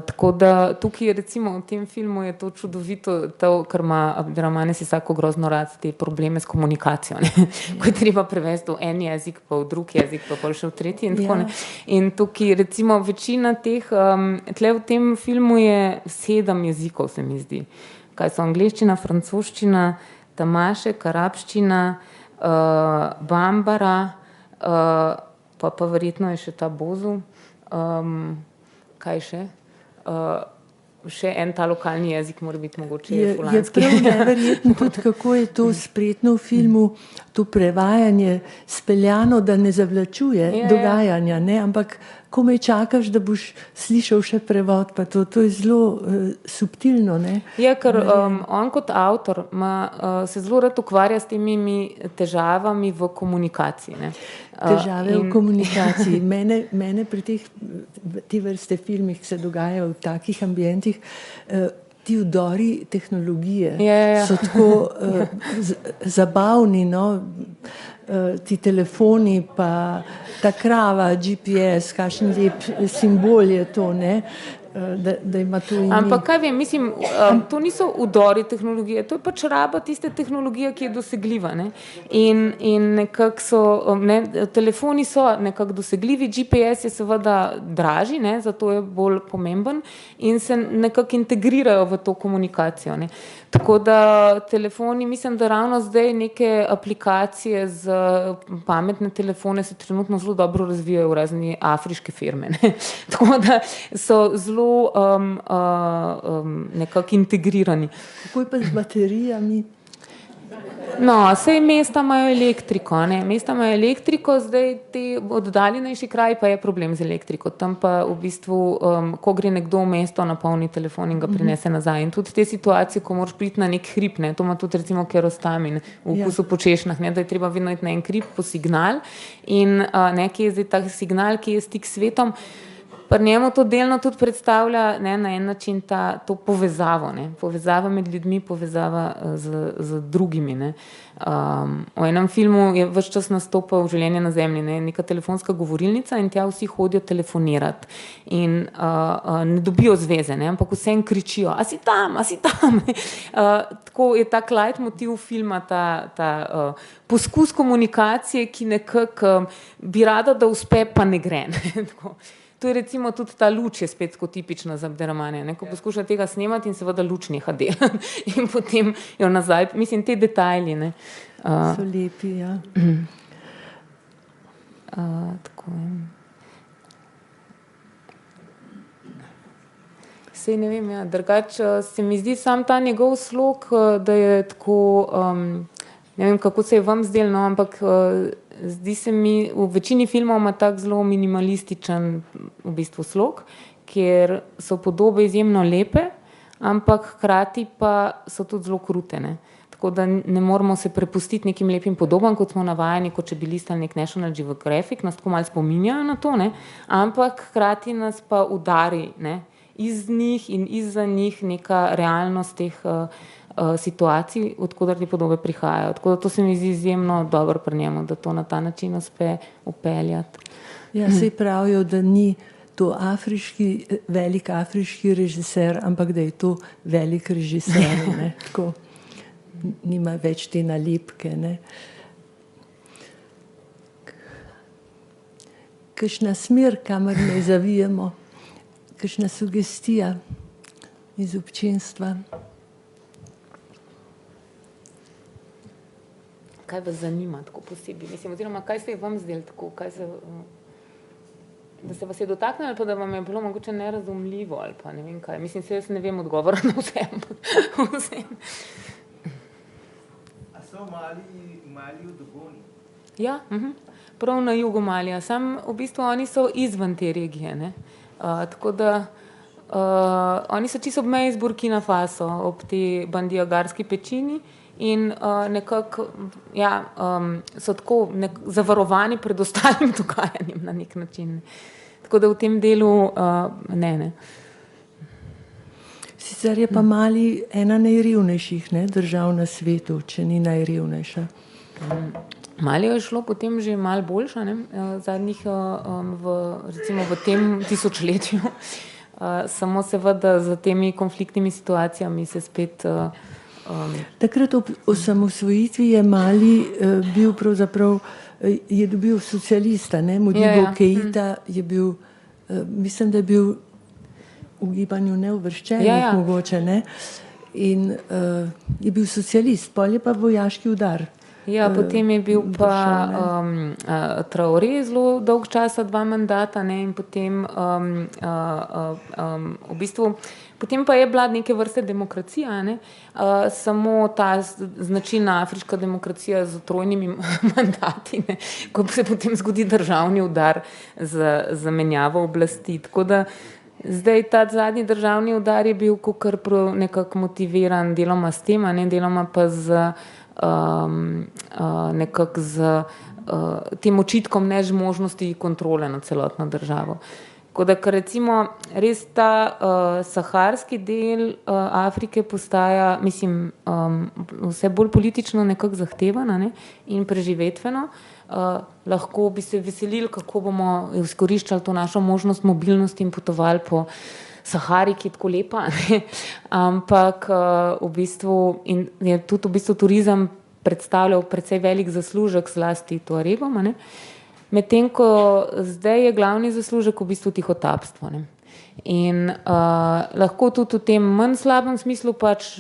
Tako da tukaj recimo v tem filmu je to čudovito, ker ima Abderrahmane Sissako grozno rad te probleme s komunikacijo. Ne? Ko je treba prevesti v en jezik, pa v drug jezik, pa še v tretji in tako. Ne? In tukaj recimo večina teh, tle v tem filmu je 7 jezikov, se mi zdi. Kaj so angleščina, francoščina, tamašek, arabščina, bambara, pa verjetno je še ta bozu, kaj še? Še en ta lokalni jezik mora biti mogoče fulanski. Je prav neverjetno tudi, kako je to spretno v filmu, to prevajanje speljano, da ne zavlačuje dogajanja, ne? Ampak komaj čakaš, da boš slišal še prevod, pa to je zelo subtilno. Ne? Ja, ker on kot avtor se zelo rad ukvarja s temi težavami v komunikaciji. Ne? Težave v komunikaciji. Mene pri te vrste filmih, ki se dogajajo v takih ambientih, ti vdori tehnologije so tako zabavni, no? Ti telefoni, pa ta krava, GPS, kakšen lep simbol je to, ne? Da ima to ime. Ampak kaj vem, mislim, to niso vdori tehnologije, to je pač raba tiste tehnologije, ki je dosegljiva. Ne? In nekako so, ne, telefoni so nekako dosegljivi, GPS je seveda dražji, ne, zato je bolj pomemben in se nekako integrirajo v to komunikacijo. Ne? Tako da telefoni, mislim, da ravno zdaj neke aplikacije z pametne telefone se trenutno zelo dobro razvijajo v razne afriške firme. Ne? Tako da so zelo nekako integrirani. Kako je pa z baterijami? No, sej mesta imajo elektriko, ne? Mesta imajo elektriko, zdaj te oddaljenejši kraj pa je problem z elektriko. Tam pa v bistvu, ko gre nekdo v mesto, napolni telefon in ga prinese nazaj. In tudi te situacije, ko moraš priti na nek hrib, ne? To ima tudi recimo Kiarostami v Okusu po češnjah, ne? Da je treba vedno iti na en hrib po signal in nekje je zdaj tak signal, ki je stik s svetom. pri njemu to delno tudi predstavlja, ne, na en način to povezavo, ne, povezava med ljudmi, povezava z drugimi, ne. V enem filmu je ves čas nastopal Življenje na zemlji, ne, neka telefonska govorilnica in tja vsi hodijo telefonirati in ne dobijo zveze, ne, ampak vsem kričijo, a si tam, tako je tak leitmotiv filma, ta poskus komunikacije, ki nekako bi rada, da uspe, pa ne gre, ne, tako. To je recimo tudi ta luč je spet tako tipična za Abderramanja, ne, ko poskuša tega snemati in seveda luč neha delati in potem jo nazaj, mislim, te detajli, ne. So lepi, ja. Tako je. Sej ne vem, ja, drugače se mi zdi sam ta njegov slog, da je tako, ne vem, kako se je vam zdelo, no, ampak zdi se mi, v večini filmov ima tak zelo minimalističen v bistvu slog, kjer so podobe izjemno lepe, ampak hkrati pa so tudi zelo krute, ne. Tako da ne moramo se prepustiti nekim lepim podobam, kot smo navajeni, kot če bi listali nek National Geographic, nas tako malo spominjajo na to, ne, ampak hkrati nas pa udari, ne, iz njih in izza njih neka realnost teh situacij, odkudar te podobe prihajajo. Tako da to se mi zdi izjemno dobro pri njemu, da to na ta način uspe upeljati. Ja, saj pravijo, da ni to velik afriški režiser, ampak da je to velik režiser, ne, tako nima več te nalepke, ne. Kakšna smer, kamor ne zavijemo, kakšna sugestija iz občinstva. Kaj vas zanima tako posebej? Mislim, oziroma, kaj se je vam zdelo tako, da se vas je dotaknilo, ali pa da vam je bilo mogoče nerazumljivo, ali pa ne vem kaj. Mislim, se jaz ne vem odgovora na vse. A so mali udogoni? Ja, prav na jugu Malija. Sam v bistvu oni so izven te regije, ne. Tako da oni so čisto ob meji z Burkina Faso, ob te Bandijagarski pečini. In nekako, ja, so tako zavarovani pred ostalim dogajanjem na nek način. Tako da v tem delu ne. Sicer je pa Mali ena najrevnejših, ne, držav na svetu, če ni najrevnejša. Malijo je šlo potem že malo boljša, ne, zadnjih, recimo v tem tisočletju. Samo seveda za temi konfliktnimi situacijami se spet Takrat ob osamosvojitvi je Mali bil pravzaprav, je dobil socialista, ne, Modibo Keita je bil, mislim, da je bil v gibanju neuvrščenih mogoče, ne, in je bil socialist, pol je pa vojaški udar. Ja, potem je bil pa Traoré zelo dolg časa, 2 mandata, ne, in potem v bistvu potem pa je bila neke vrste demokracija, ne, samo ta značilna afriška demokracija z trojnimi mandati, ne, ko se potem zgodi državni udar z zamenjavo oblasti. Tako da zdaj ta zadnji državni udar je bil kakor nekako motiviran deloma s tem, ne, deloma pa nekako z tem očitkom nezmožnosti kontrole nad celotno državo. Tako da, ker recimo res ta saharski del Afrike postaja, mislim, vse bolj politično nekako zahtevana, ne, in preživetveno, lahko bi se veselili, kako bomo izkoriščali to našo možnost mobilnosti in potovali po Sahari, ki je tako lepa, ne, ampak v bistvu in je tudi v bistvu turizem predstavljal precej velik zaslužek zlasti Tuaregom, ne. Medtem ko zdaj je glavni zaslužek v bistvu tihotapstvo, ne. In lahko tudi v tem manj slabem smislu pač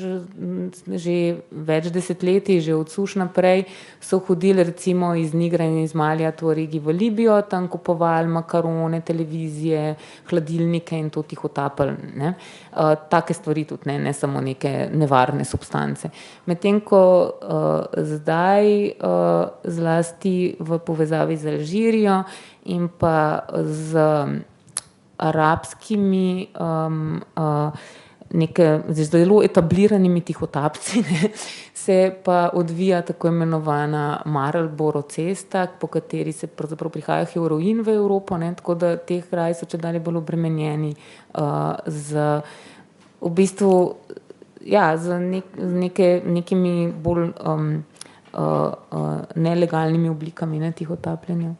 že več desetletij, že od Suš naprej so hodili recimo iz Nigra in iz Malija Tuaregi v Libijo, tam kupovali makarone, televizije, hladilnike in to tihotapili, ne. Take stvari tudi, ne samo neke nevarne substance. Medtem ko zdaj zlasti v povezavi z Alžirijo in pa z arabskimi z zelo etabliranimi tihotapci, ne, se pa odvija tako imenovana Marlboro cesta, po kateri se pravzaprav prihaja heroin v Evropo, ne, tako da teh kraji so čedalje bolj obremenjeni z v bistvu z nekimi bolj nelegalnimi oblikami, ne, tihotapljanja.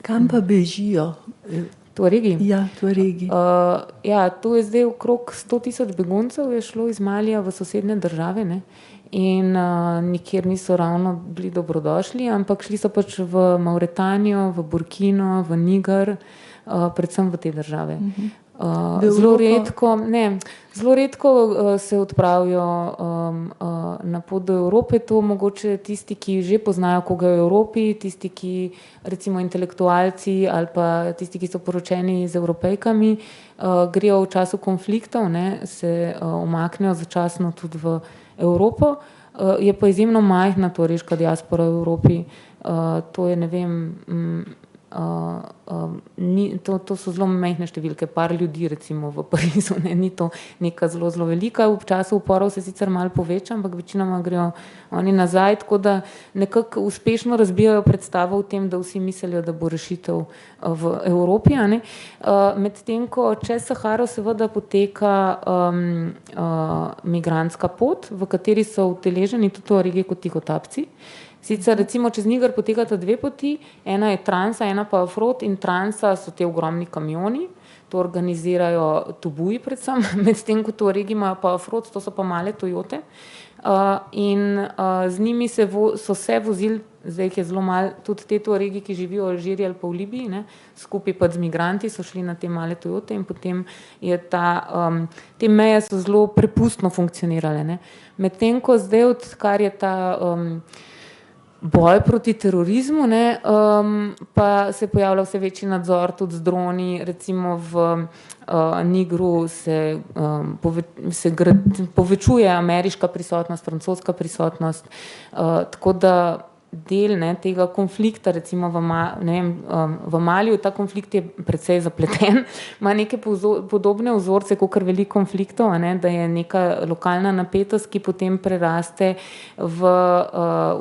Kam pa bežijo? Tuaregi? Ja, Tuaregi. To je zdaj okrog 100,000 beguncev je šlo iz Malija v sosednje države, ne? In nikjer niso ravno bili dobrodošli, ampak šli so pač v Mauretanijo, v Burkino, v Niger, predvsem v te države. Zelo redko se odpravijo na pot do Evrope, to mogoče tisti, ki že poznajo koga v Evropi, tisti, ki recimo intelektualci ali pa tisti, ki so poročeni z Evropejkami, grejo v času konfliktov, ne, se umaknejo začasno tudi v Evropo. Je pa izjemno majhna tuareška diaspora v Evropi, to je, ne vem, to so zelo majhne številke, par ljudi recimo v Parizu, ne, ni to neka zelo velika, v času uporov se sicer malo poveča, ampak večinoma grejo oni nazaj, tako da nekako uspešno razbijajo predstavo v tem, da vsi mislijo, da bo rešitev v Evropi, a ne. Medtem ko čez Saharo seveda poteka migrantska pot, v kateri so udeleženi tudi Tuaregi kot tihotapci. Sicer recimo čez Niger potekata dve poti, ena je Transa, ena pa Afrod, in Transa so te ogromni kamioni, to organizirajo Tubuji predvsem, medtem ko Tuaregi imajo pa Afrod, to so pa male Toyote. In z njimi so se vozili, zdaj jih je zelo malo, tudi te Tuaregi, ki živijo v Alžiriji ali pa v Libiji, ne, skupaj pa z migranti so šli na te male Toyote in potem je te meje so zelo prepustno funkcionirale, ne. Medtem ko zdaj, odkar je ta boj proti terorizmu, ne, pa se pojavlja vse večji nadzor tudi z droni, recimo v Nigru se povečuje ameriška prisotnost, francoska prisotnost, tako da del, ne, tega konflikta, recimo v Maliju, ta konflikt je precej zapleten, ima neke podobne vzorce kakor veliko konfliktov, a ne, da je neka lokalna napetost, ki potem preraste v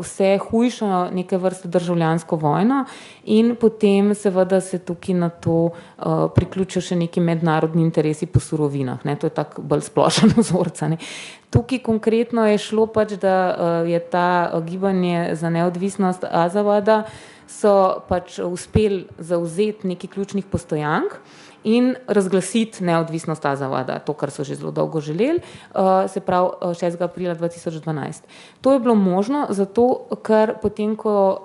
vse hujšo neke vrste državljansko vojno in potem seveda se tukaj na to priključijo še neki mednarodni interesi po surovinah, ne, to je tak bolj splošen vzorc, a ne. Tukaj konkretno je šlo pač, da je ta gibanje za neodvisnost Azawada so pač uspeli zavzeti nekaj ključnih postojank in razglasiti neodvisnost Azawada, to, kar so že zelo dolgo želeli, se pravi 6. aprila 2012. To je bilo možno zato, ker potem, ko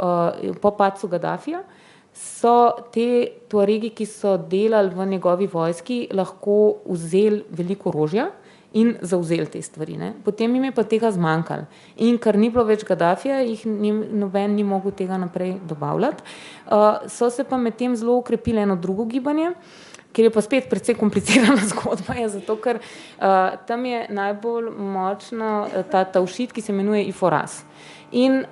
po padcu Gaddafija, so te Tuaregi, ki so delali v njegovi vojski, lahko vzeli veliko orožja in zavzeli te stvari, ne. Potem jim je pa tega zmanjkalo. In ker ni bilo več Gaddafija, noben ni mogel tega naprej dobavljati. So se pa medtem zelo okrepili eno drugo gibanje, ker je pa spet precej komplicirana zgodba, zato ker tam je najbolj močno ta tavšid, ki se imenuje Iforaz. In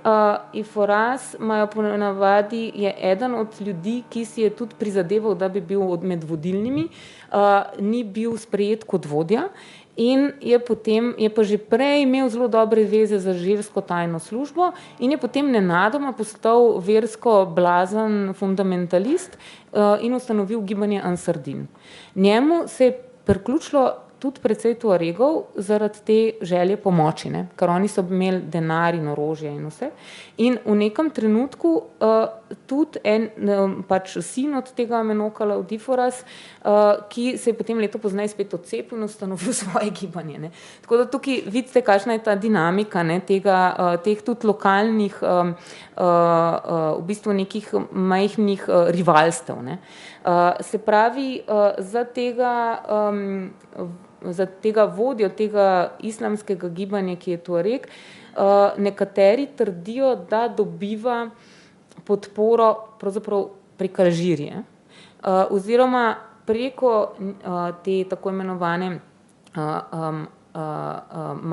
Iforaz imajo ponavadi, je eden od ljudi, ki si je tudi prizadeval, da bi bil med vodilnimi, ni bil sprejet kot vodja in je pa že prej imel zelo dobre veze z alžirsko tajno službo in je potem nenadoma postal versko blazen fundamentalist in ustanovil gibanje Ansardin. Njemu se je priključilo tudi precej Tuaregov zaradi te želje pomoči, ne, ker oni so imeli denar in orožje in vse. In v nekem trenutku tudi pač sin od tega Menokala Iforaz, ki se je potem leto pozneje spet odcepil in ustanovil svoje gibanje, ne. Tako da tukaj vidite, kakšna je ta dinamika, ne, teh tudi lokalnih v bistvu nekih majhnih rivalstev, ne. Se pravi, za tega vodjo, tega islamskega gibanja, ki je Tuareg, nekateri trdijo, da dobiva podporo pravzaprav prek Alžirije, oziroma preko te tako imenovane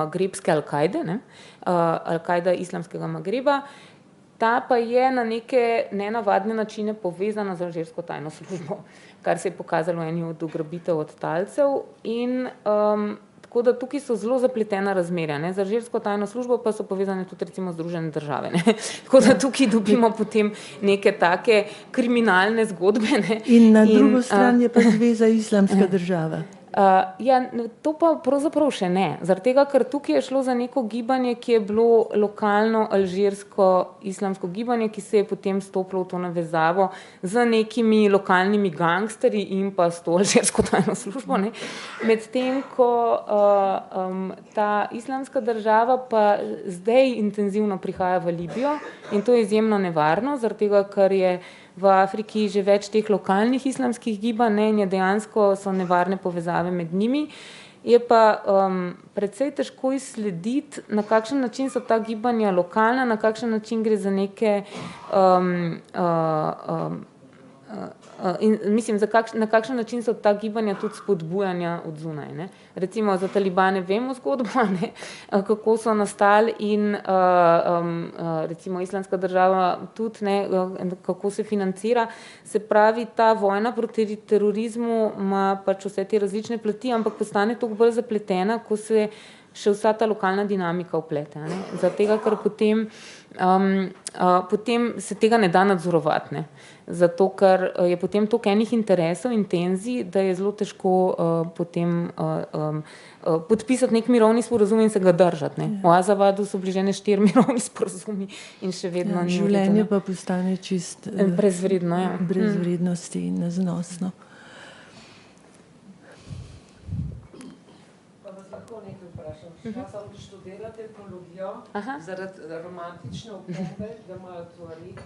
magrebske Al-Kaide, ne, Al-Kaida islamskega Magreba, ta pa je na neke nenavadne načine povezana z alžirsko tajno službo, kar se je pokazalo eni od ugrabitev od talcev in tako Tako da tukaj so zelo zapletena razmerja. Ne. Z alžirsko tajno službo pa so povezane tudi recimo Združene države. Ne. Tako da tukaj dobimo potem neke take kriminalne zgodbe. Ne. In na drugo stran je pa Zveza Islamska država. Ja, to pa pravzaprav še ne. Zaradi tega, ker tukaj je šlo za neko gibanje, ki je bilo lokalno alžirsko islamsko gibanje, ki se je potem stopilo v to navezavo z nekimi lokalnimi gangsterji in pa s to alžirsko tajno službo. Ne. Medtem, ko ta islamska država pa zdaj intenzivno prihaja v Libijo in to je izjemno nevarno, zaradi tega, ker je v Afriki že več teh lokalnih islamskih gibanj in je dejansko so nevarne povezave med njimi. Je pa precej težko izslediti, na kakšen način so ta gibanja lokalna, na kakšen način gre za neke in mislim, na kakšen način so ta gibanja tudi spodbujanja od zunaj. Ne. Recimo za Talibane vemo zgodbo, ne, kako so nastali in recimo Islamska država tudi, ne, kako se financira. Se pravi, ta vojna proti terorizmu ima pač vse te različne plati, ampak postane toliko bolj zapletena, ko se še vsa ta lokalna dinamika vplete. Ne. Zaradi tega, ker potem se tega ne da nadzorovati. Ne. Zato, ker je potem toliko enih interesov in tenzij, da je zelo težko potem podpisati nek mirovni sporazum in se ga držati. Ne. V Azavadu so bili že 4 mirovni sporazumi in še vedno ni življenje pa postane čist brezvredno, ja. Brez vrednosti in neznosno. Časem študirate teologijo zaradi romantične obdobje, da imajo Tuaregi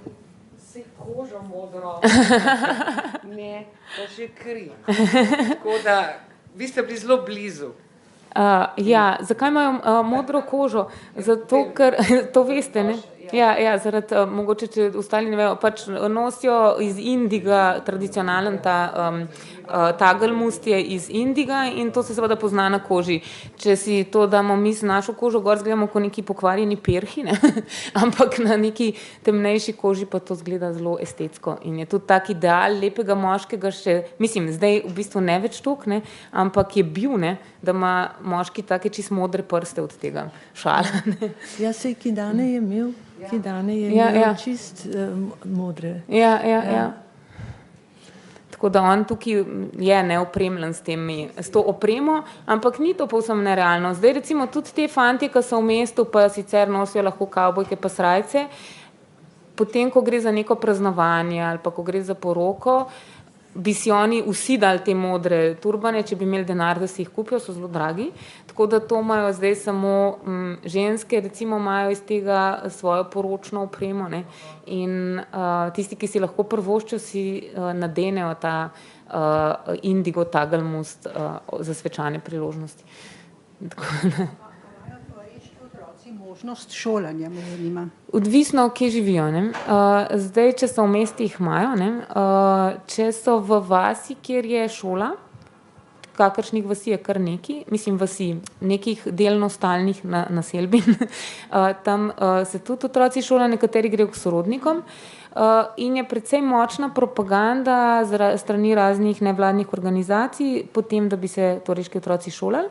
vse kožo modro, ne, pa že kri. Tako da, vi ste bili zelo blizu. Ja, zakaj imajo modro kožo? Zato, ker, to veste, ne? Ja, zaradi, mogoče, če ostali ne vejo, pač nosijo iz indiga, tradicionalen tagelmust je iz indiga in to se seveda pozna na koži. Če si to damo mi z našo kožo gor, zgledamo kot neki pokvarjeni perhi, ne? Ampak na neki temnejši koži pa to zgleda zelo estetsko in je tudi tak ideal lepega moškega še, mislim, zdaj v bistvu ne več toliko, ne? Ampak je bil, ne? Da ima moški take čisto modre prste od tega šala. Ne? Ja, sej Kidane je imel. Kidane je imel čist modre. Ja. Tako da on tukaj je neopremljen s to opremo, ampak ni to povsem nerealno. Zdaj recimo tudi te fantje, ki so v mestu, pa sicer nosijo lahko kavbojke pa srajce, potem, ko gre za neko praznovanje ali pa ko gre za poroko, bi si oni vsi dali te modre turbane, če bi imeli denar, da si jih kupijo, so zelo dragi. Tako da to imajo zdaj samo ženske, recimo imajo iz tega svojo poročno opremo, ne? In tisti, ki si lahko privoščijo, si nadenejo ta indigo tagelmust za svečane priložnosti. Tako da. Možnost šolanja me zanima. Odvisno, kje živijo. Ne? Zdaj, če so v mestih, imajo. Ne? Če so v vasi, kjer je šola, kakršnih vasi je kar neki, mislim vasi, nekih delno stalnih naselbin, tam se tudi otroci šolajo, nekateri grejo k sorodnikom in je precej močna propaganda strani raznih nevladnih organizacij, potem, da bi se toriški otroci šolali.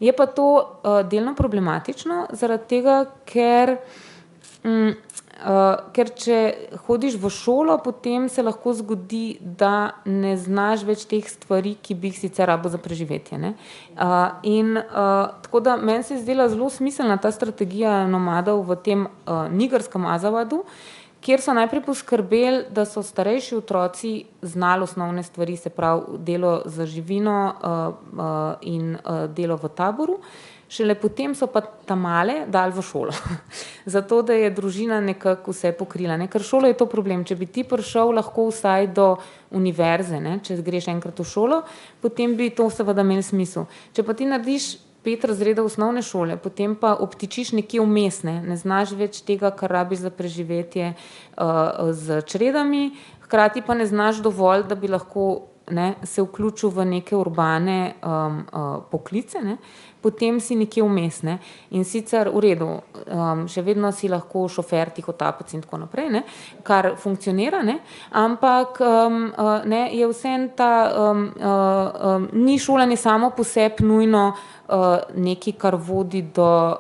Je pa to delno problematično, zaradi tega, ker če hodiš v šolo, potem se lahko zgodi, da ne znaš več teh stvari, ki bi jih sicer rabo za preživetje. Ne? Tako da meni se je zdela zelo smiselna ta strategija nomadov v tem nigerskem Azavadu, kjer so najprej poskrbeli, da so starejši otroci znali osnovne stvari, se pravi delo za živino in delo v taboru, šele potem so pa tamale dali v šolo. Zato, da je družina nekako vse pokrila. Ne? Ker šolo je to problem. Če bi ti prišel lahko vsaj do univerze, ne? Če greš enkrat v šolo, potem bi to seveda imel smisel. Če pa ti narediš 5 razredov osnovne šole, potem pa obtičiš nekje vmes, ne znaš več tega, kar rabiš za preživetje z čredami, hkrati pa ne znaš dovolj, da bi lahko ne, se vključil v neke urbane poklice, ne, potem si nekje vmes, ne, in sicer v redu, še vedno si lahko šofer, tihotapec in tako naprej, ne, kar funkcionira, ne, ampak ne, je vseeno ni šolanje samo po sebi nujno nekaj, kar vodi do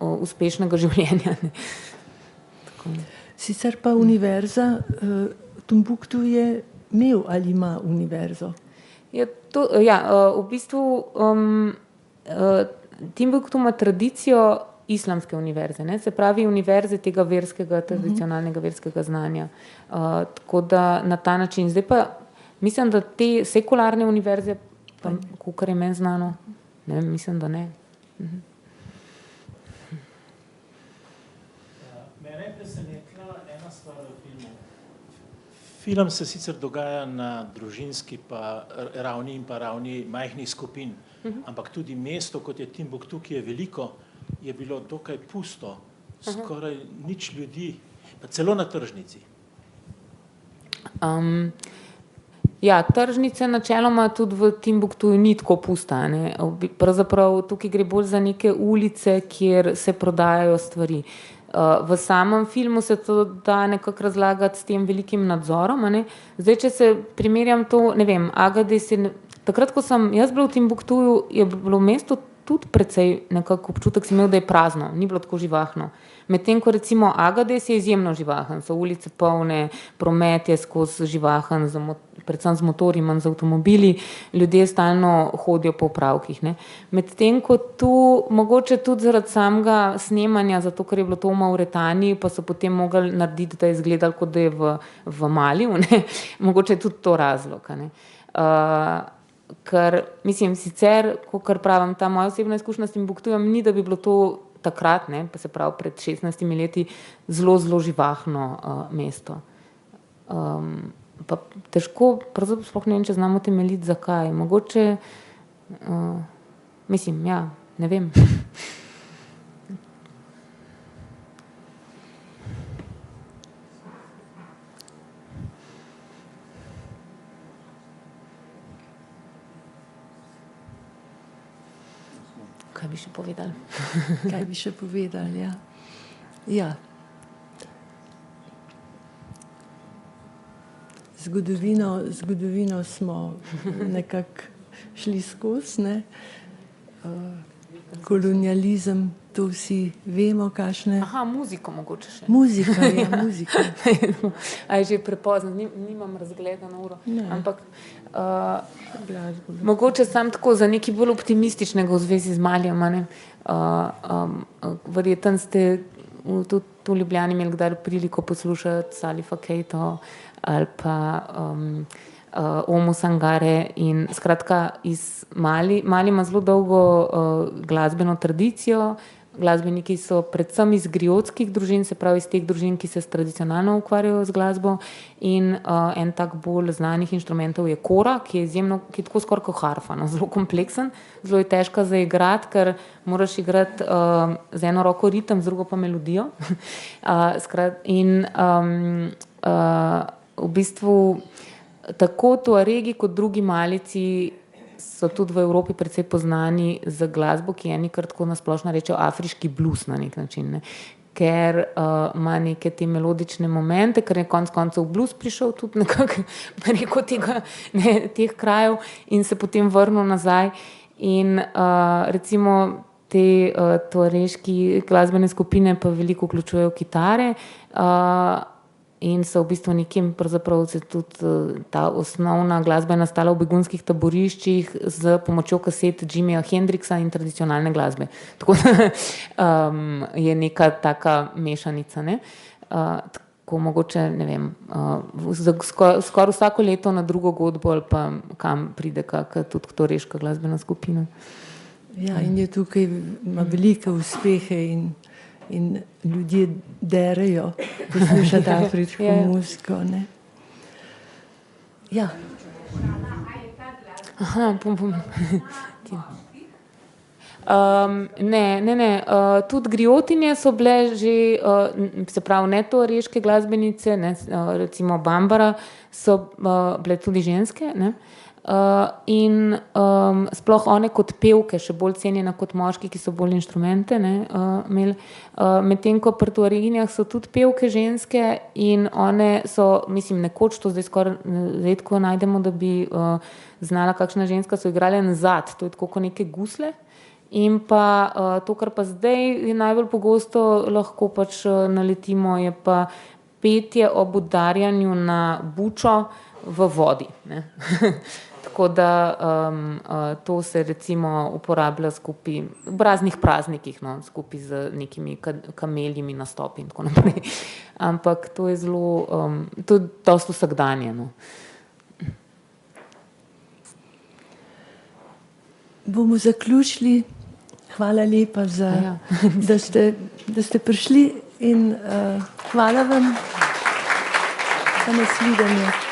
uspešnega življenja, ne. Tako. Sicer pa univerza Timbuktu je imel ali ima univerzo? V bistvu Timbuktu ima tradicijo islamske univerze, ne? Se pravi univerze tega verskega, tradicionalnega verskega znanja. Tako da na ta način. Zdaj pa mislim, da te sekularne univerze, pa, kolikor je meni znano, ne, mislim, da ne. Mene je presenetila ena stvar v filmu. Film se sicer dogaja na družinski ravni in pa ravni majhnih skupin, ampak tudi mesto, kot je Timbuktu, ki je veliko, je bilo dokaj pusto, skoraj nič ljudi, pa celo na tržnici. Tržnice načeloma tudi v Timbuktuju ni tako pusta, ne. Pravzaprav tukaj gre bolj za neke ulice, kjer se prodajajo stvari. V samem filmu se to da nekako razlagati s tem velikim nadzorom, ne. Zdaj, če se primerjam to, ne vem, Agadez je, takrat, ko sem jaz bila v Timbuktuju, je bilo mesto tudi precej nekako občutek si imel, da je prazno, ni bilo tako živahno. Medtem ko recimo Agadez je izjemno živahen, so ulice polne, promet je skozi živahen, predvsem z motorji, manj z avtomobili, ljudje stalno hodijo po opravkih, ne. Medtem ko tu, mogoče tudi zaradi samega snemanja, zato ker je bilo to v Mauretaniji, pa so potem mogli narediti, da je izgledalo, kot da je v Maliju, ne. Mogoče je tudi to razlog, ne. Ker, mislim, sicer, kakor pravim, ta moja osebna izkušnja s Timbuktujem ni, da bi bilo to takrat, ne, pa se pravi pred 16 leti, zelo, zelo živahno mesto. Pa težko, pravzaprav sploh ne vem, če znam utemeljiti, zakaj. Mogoče, mislim, ne vem. Kaj bi še povedali? Ja. Zgodovino smo nekako šli skozi, ne. Kolonializem, to vsi vemo, kakšne. Muziko mogoče še. Muzika. A je že prepozno, nimam razgleda na uro. Ne. Ampak mogoče sam tako za nekaj bolj optimističnega v zvezi z Malijem, ne. Verjetno ste tudi v Ljubljani imeli kdaj priliko poslušati Salifa Keito ali pa Omu Sangare in skratka Mali ima zelo dolgo glasbeno tradicijo. Glasbeniki so predvsem iz griotskih družin, se pravi iz teh družin, ki se tradicionalno ukvarjajo z glasbo, in en tak bolj znanih inštrumentov je kora, ki je tako skoraj kot harfa, no, zelo kompleksen, zelo je težka za igrati, ker moraš igrati z eno roko ritem, z drugo pa melodijo. In v bistvu tako Tuaregi kot drugi Malijci so tudi v Evropi precej poznani za glasbo, ki eni kar tako na splošno rečejo afriški blues na nek način, ne. Ker ima neke te melodične momente, ker je konec koncev blues prišel tudi nekako preko teh krajev in se potem vrnil nazaj. In recimo te tuareški glasbene skupine pa veliko vključujejo kitare, in so v bistvu nekim, pravzaprav se tudi ta osnovna glasba je nastala v begunskih taboriščih z pomočjo kaset Jimija Hendrixa in tradicionalne glasbe. Tako da je neka taka mešanica, ne. Tako mogoče, ne vem, skoraj vsako leto na drugo godbo ali pa kam pride kaka tudi tuareška glasbena skupina. Ja, in je tukaj, ima velike uspehe in ljudje derejo poslušati afriško muziko, ne. Ja. Ne. Tudi griotinje so bile že, se pravi, ne to reške glasbenice, ne, recimo Bambara so bile tudi ženske, ne. In sploh one kot pevke, še bolj cenjene kot moški, ki so bolj inštrumente, ne, imeli. Medtem ko pri Tuareginjah so tudi pevke ženske in one so, mislim, nekoč, to zdaj skoraj redko najdemo, da bi znala kakšna ženska, so igrale nazad, to je tako kot neke gusle. In pa to, kar pa zdaj je najbolj pogosto lahko pač naletimo, je pa petje ob udarjanju na bučo v vodi, ne. Tako da to se recimo uporablja skupaj v raznih praznikih, no, skupaj z nekimi kameljimi nastopi in tako naprej. Ampak to je zelo, to je dosti vsakdanje, no. Bomo zaključili. Hvala lepa da ste prišli in hvala vam za nasvidenje.